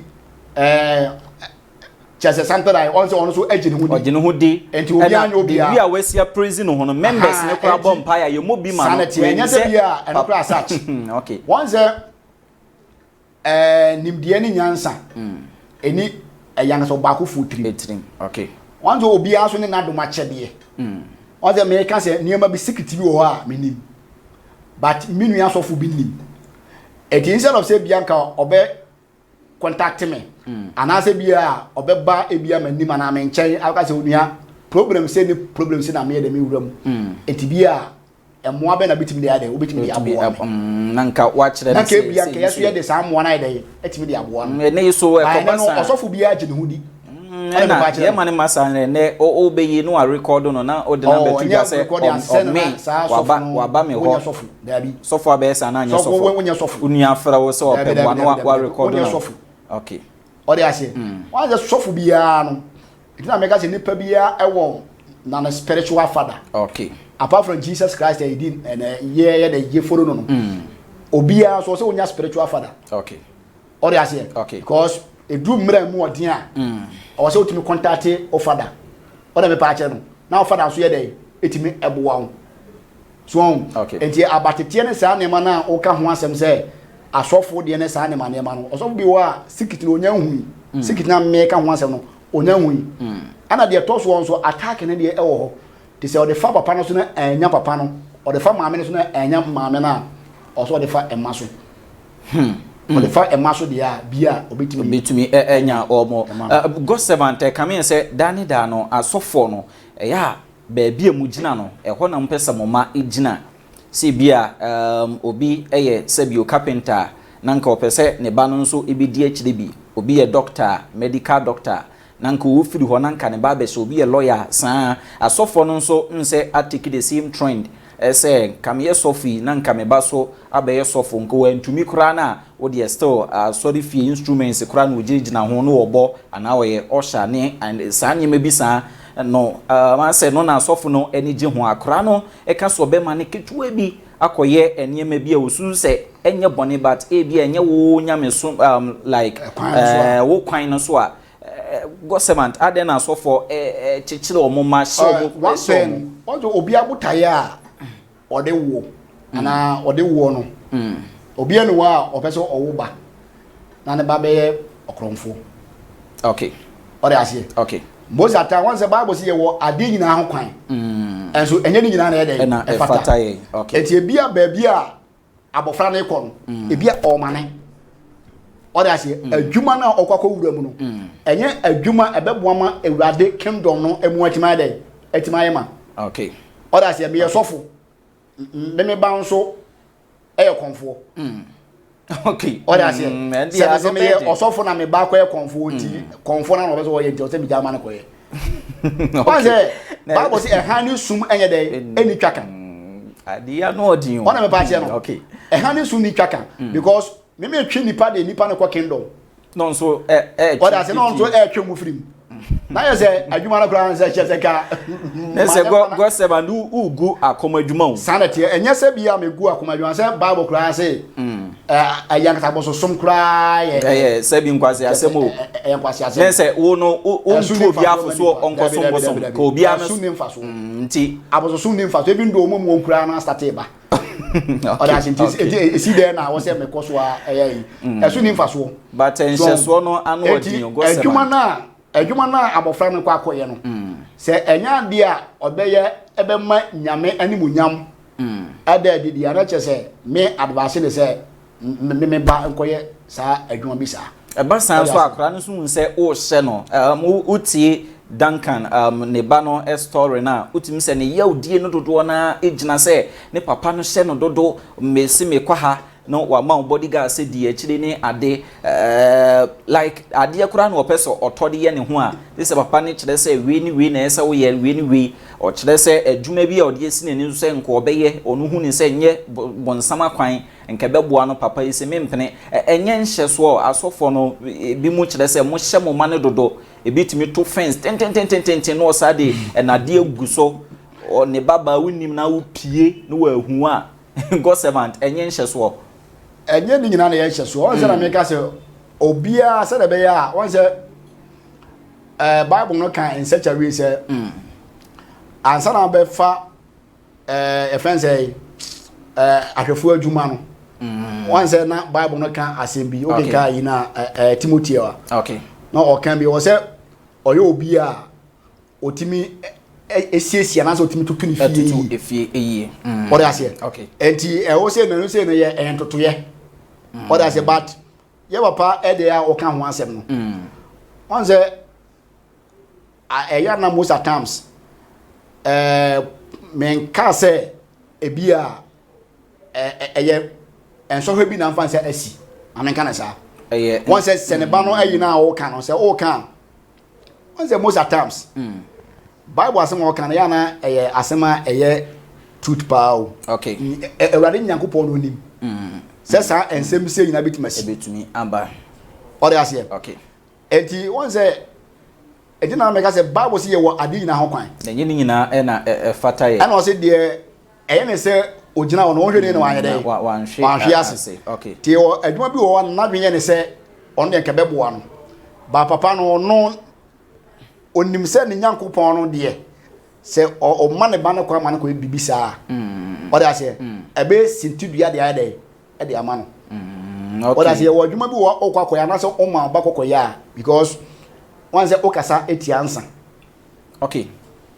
chese santara onse ono so agini hudi enti obi anya obi a bia wesia prison ho no members ne kora bom pa ya ye mo bi ma no sanity enya se bia eno kora search okay once nimdie ni nyansa eni eyanga so ba ko futrim okay once obi aso ne nadoma chede once me ka se niema bi secret bi wo ha menim but minu ya so fu bi nim et instead of say bianca obe contact me anase bia obeba ebia manim na me nchen aka se onua problem se na me de me wuram etibia emoa be na bitimi de ade obetimi de aboa nanka wa kire na ke bia ke yeso ye de sa amoa na de etimi de aboa no ne so e ko basa osofo bia agye ne hudi na ye mane masa ne o be no a record no na o de na betu ja se me wa ba me ho sofo abesa na anya sofo onua afra wo se o pe wa no wa record no okay ode ase wan je sofo bia no itina mega se nipa bia ewo na na spiritual father okay apart from Jesus Christ he did and ye the follow no obia so se onya spiritual father okay ode ase okay because edu mra mu odin a o se otimi contact o father ode me pa che no na o father so ye dey etimi eboa wo so enti abatete ne sa ne ma na o ka ho asem se asofo de ne sa ne ma no osofo bi wa sikiti onya hu sikiti na me ka ho asem no onya hu ana de to so so attack ne de e wo ho ti se o de fa papa no so na enya papa no o de fa maame no so na enya maame na o so de fa emma so o de fa emma so de a bia obetimi enya omo God servant come in say dani da no asofo no ya ba bia mu gina no e ho na mpesa moma egina si bia obi eye sebio carpenter nanka opese ne ba no nso ebedi akire bi obi ye doctor medical doctor nanka wo firi ho nanka ne ba be so obi ye lawyer saa asofo no nso nse atake the same trend say kame sofi na nkame ba so abeye sofo nko wantumi kura na wo de still sorry fee instruments kura na ogigina ho no obo ana wo ye osha ne and sanye mebisa no man say no na sofo no eni gi ho akra no e ka so be ma ne ketuwa bi akoye enye bi a osu se enye bone but e bi enye wo nyame so like wo kwan no so a government aden na so for chichire omoma she one thing ojo obi abutaye a ode wo ana ode wo no obi enu wa opeso owo ba na ne ba be okromfo okay ode ase okay most at time once the Bible say wo ade nyina ho kwan enso enye ni nyina na e dey e fata ye okay eti ebia ba bia abofra na ikọ no ebia omane ode ase adwuma na okwakọ wura mu no enye adwuma ebeboa ma ewurade kingdom no emu atima dey atima ye ma okay ode ase me yesofo me ba nso eye konfo okay ode ase se me osofo na me ba kwa konfo ti konfo na no be so ye nti o se mi jama na ko ye okay Bible say ehani sum enye dey eni twaka adia no odin ona me pa che no okay ehani sum ni twaka because me twi nipa de nipa ne kwa kingdom no so ode ase no so twa mu firim na ye say adwuma na kura se che se ka na se go se ba nu ugu akoma adwuma o sanity enye se bia me gu akoma adwuma se Bible kura se ayan ka boso som kura ye se bi nkwase asemo nkwase asemo na se wo no o ntu obi afoso onkoso boso ko obi am so nim faso nti aboso so nim faso ebi ndo mo kura na start ba oda sinti esi there na wo se me koso a eyi eso nim faso but enhyeso no anu odin go se adwuma na abofra no kwa akoye no se enya de a obeye ebema nyame animunyam ada didi ana chese me advice ne se me ba nkoye sa adwuma bi sa eba san so akra no so nse o hye no utie Duncan ne ba no story na utimi se ne yaudie no dodo na ejina se ne papa no hye no dodo mesi me kwa ha no wa ma bodyguard se di akire ni ade like ade akura na opeso otode ye ne ho a this papa ne kire se we na ese wo ye we o kire se adwuma bi a ode esi ne ni so se nko obeye onu hu ni se nye bonsama kwan nke beboa no papa yi se mempene enye nhye so asofo no bi mu kire se mo hye mo ma ne dodo ebitimi to fence ten no sade enade agu so ne baba wunim na wo pie no wa hu a God servant enye nhye so enye ni nyina na ye hye so on say na me ka se obia se de be ya on say Bible no kan in such a way say ansa na be fa e friend say ahwefu adwuma no on say na Bible no kan asembi o ka yi na Timothy wa okay no o kan bi o say oyo obia otimi esiesia na so otimi to tuni fie eyi ode ase okay enti o say na no say na ye entoto ye ode ase but ye papa e de ya o kan ho asem no on say ya na most at times men ka say ebia ye enso hwe bi na mfa say asi amen kan sa one say seneba no ayi na o kan no say o kan one say most at times Bible asema o kan ya na asema truth power okay ewrade nyankopon no nim sa ensem se nyina betumi amba ode ase okay enti one say ejina na me ka say Bible say ye wo ade nyina ho kwan na nye nyina na fata ye ana o say de ne say ogina wo no hwe ne na wanye de wanhwe ase okay ti o adwuma bi wo na dwenye ne say on de nke beboa no ba papa no onim se ne nyankopon no de se o ma ne ba ne kwa ma ne ko bibisa ode ase ebe sintidua de ade e ama no okay ode ase wo adwuma bi wo okwakoya na se o ma ba kokoya because once okasa etiansa okay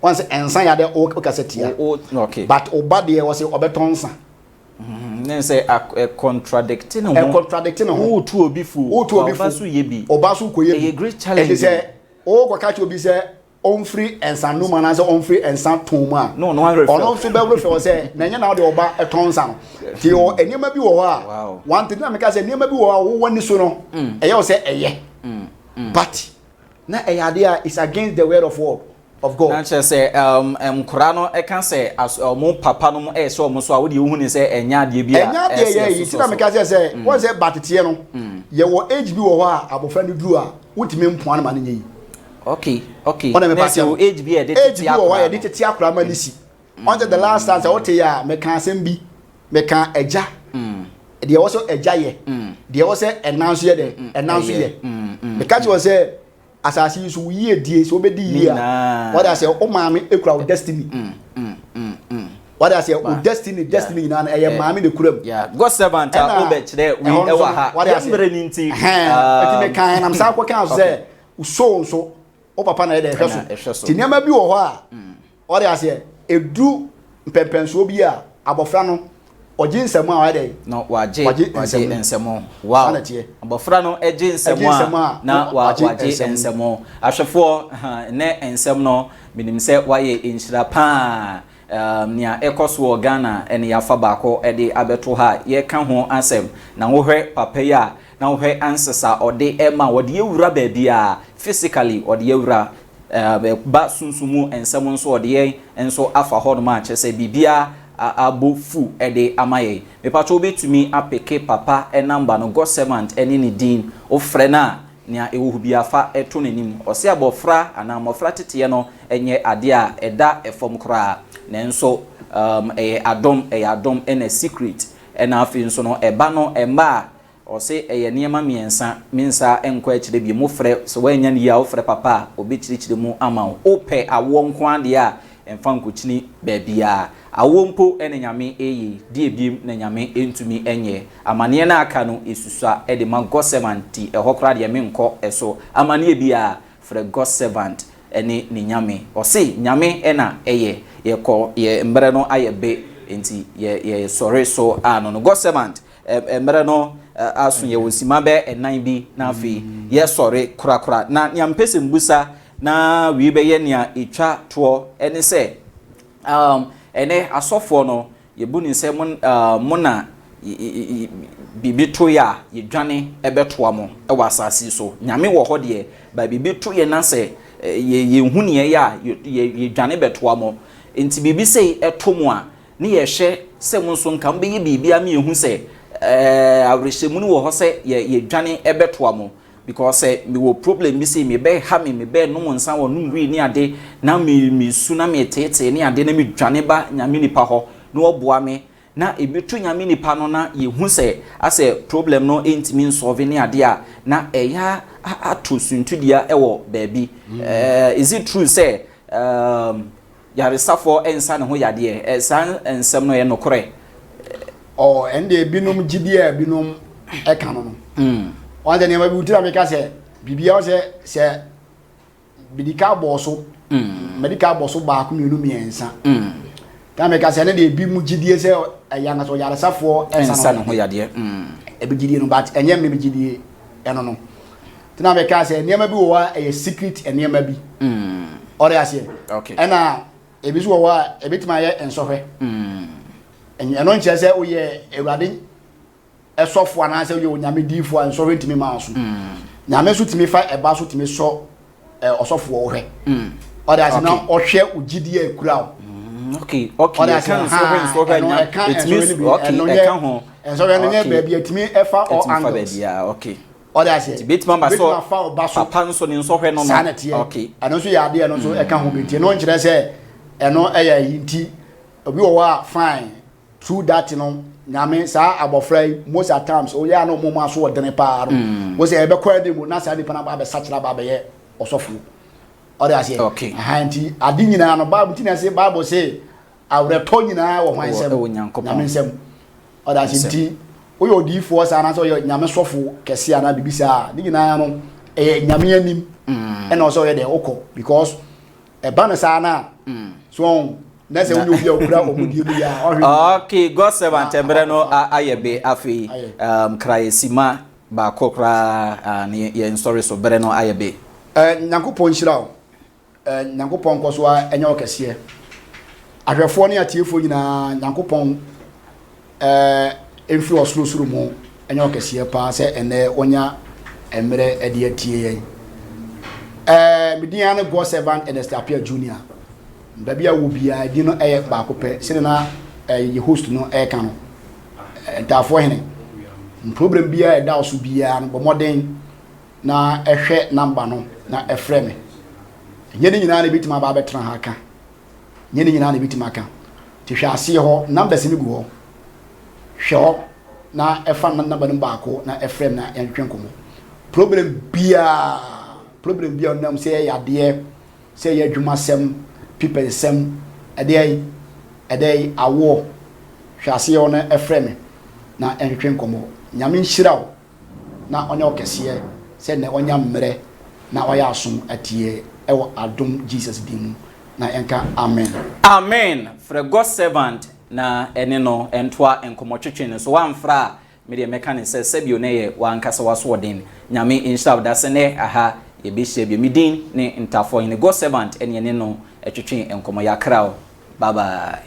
once ensan ya de okasa tia okay but obade was obetonsa then say contradicting who to obi fu obasu ye bi obasu koye a great challenge e say o kwa kachi obi say on free ensan no man say on free ensan toma no refer ono so be refer say na nya na de oba etonsa no ti o enema bi wo ha one thing na me ka say enema bi wo ha wo wani so no e ye o say eye but na eyade is against the word of God of God. Nature say Kurano e can say as mo papa no e so mo so a wo de hu ni say enya de bia enya de ye ti na me ka say won say batete no ye wo age bi wo ho a abofra no duru a wutime mpoa na ma nyi. Okay Ona me say age bi e de tete akura ye de tete akura ma nisi on the last time say what ya me kan asem bi me kan eja de wo so eja ye de wo say enanso ye de enanso ye me ka ti say asasi so yie die so be di yie what I say o maami ekura destiny what I say o destiny na e maami de kuram yeah God servant o be kire we e wa ha yambre ni nti ati me kan na msa kwa kan say so o papa na e de hweso ti niam bi wo ho a what I say edu mpempenso bi a abofra no oji nsemu a wade no waje nsemu wow abofra no eji nsemu a na waje nsemu ahwefo ne nsem no minim se waye inhira pa nia ekoso Ghana ene yafa baako ede abeto ha ye ka ho asem na wohwe papa ya na wohwe ansesa ode ema wode ewura ba bia physically ode ewura ba sunsumu ensem nso ode ye enso afa ho no ma chese bibia abofu ede amaye mepacho betumi apeke papa enamba no God servant eni ni din ofre na nia ewu bia fa eto nanim ose abofra ana mofra tete no enye ade a eda efom kra nenso adom ene secret ena afi nso no eba no emba ose niema miensa minsa enko akire bi mu frɛ so wanya ne ya ofre papa obekirikire mu ama ope awo nko ade a emfa nkochini baabia awompo ene nyame eyi die biem na nyame entumi enye amane na aka no esusua ede ma God servant ehokra de me nko eso amane bia frɛ God servant ene ni nyame ose nyame ena eye ye mbre no ayebe enti ye sorry so no God servant mbre no aso ye wosima be enan bi na afi ye sorry kura na nyampese mbusa na wi be ye nia etwa to ene se ene asofo no ye bu ni se mona bibi to ya ye dwane ebetoa mo e wasasi so nyame wo ho de ba bibi to ye na se ye huniye ya ye dwane betoa mo enti bibi sei etomo a ne ye hye se mo so nka mbe ye bibi a me ehu se awrehemu ni wo ho se ye dwane ebetoa mo because me wo problem bi say me be ha me be no nsa wo no wi ni ade na me su na me tete ni ade na me dwane ba nyame nipa ho na oboa me na ebetu nyame nipa no na ye hu se ase problem no entimi solve ni ade a na eya ato suntudia ewo baabi is it true say yare safo ensa ne ho yade san ensem no ye nokore ende binom gidie binom eka no on the name bi make say bibia say medical boss ba ku mienu miensa ta make say na de bi mu gidie say ayanga so yare safo ensa no ho yade e bi gidie no but enye me bi gidie eno no tina make say niam bi wo wa e secret niam bi ore ase okay ena e bi so wo wa e bitima ye ensohwe eno nche say oye ewade esofo ana say oye nyame difo ensohwe ntimi ma so nyame so timi fa eba so timi so osofo wo hwe ore ase na ohwe ugidie ekura okay kan so hwe nya it means okay kan ho ensohwe no nya baabi atimi efa or angles okay ore ase bitima ba so papa nso ni nso hwe no okay ano so ya ade ano so eka ho beti no nkire say eno eya yinti obi wo wa fine through that no nyame sa abofrai most at times o ya no mo aso wodene pa no wo say ebe kwa de mu na sa nipa na ba be sachira ba be ye osofu ore ase hanti adi nyina no bible tin say bible say awre to nyina wo hwan sem nyame sem ore ase ti o yo di fo sa na so yo nyame sofu kese ana bibisa di nyina no nyame anim e na so ye de okọ because e ba na sa na so na se wonu bia okura omudie mu ya okay God servant embre no ayebe afi kraesima ba kokra ne ye story so bre no ayebe nyankopon hira o nyankopon koso a enye okese ahwefo ne atiefo nyina nyankopon emfi osuru mu enye okese pa se ene onya emre ade atie yen Mediana God servant and Estapia Junior. Baby, I will be a dinner air back up, sitting a host no air cannon. And therefore, problem be a douse will be an modern na a share number no, na a frame. Yenny United bit my Babetran Haka. Yenny United bit my account. To shall see her numbers in the go. Sure, na a fan number back, na a frame na and Tranquil. Problem be on them say, ya dear, say, ya Jumasem, people sem, a day, a war. Shall see on a frame na and Tranquil. Yamin Shirao, na on your cassia, said na on yam mere, na oyasum at ye, ewa adum Jesus dimu, na enka amen. Amen. For a God servant na eneno entwa enkomochichine so one fra media mechanic says sebio ne wan kasa wasodin nyame inshallah da sene aha ye be shebe midin ne intafo in God servant ene eneno etwetwe enkomo yakra. Bye bye.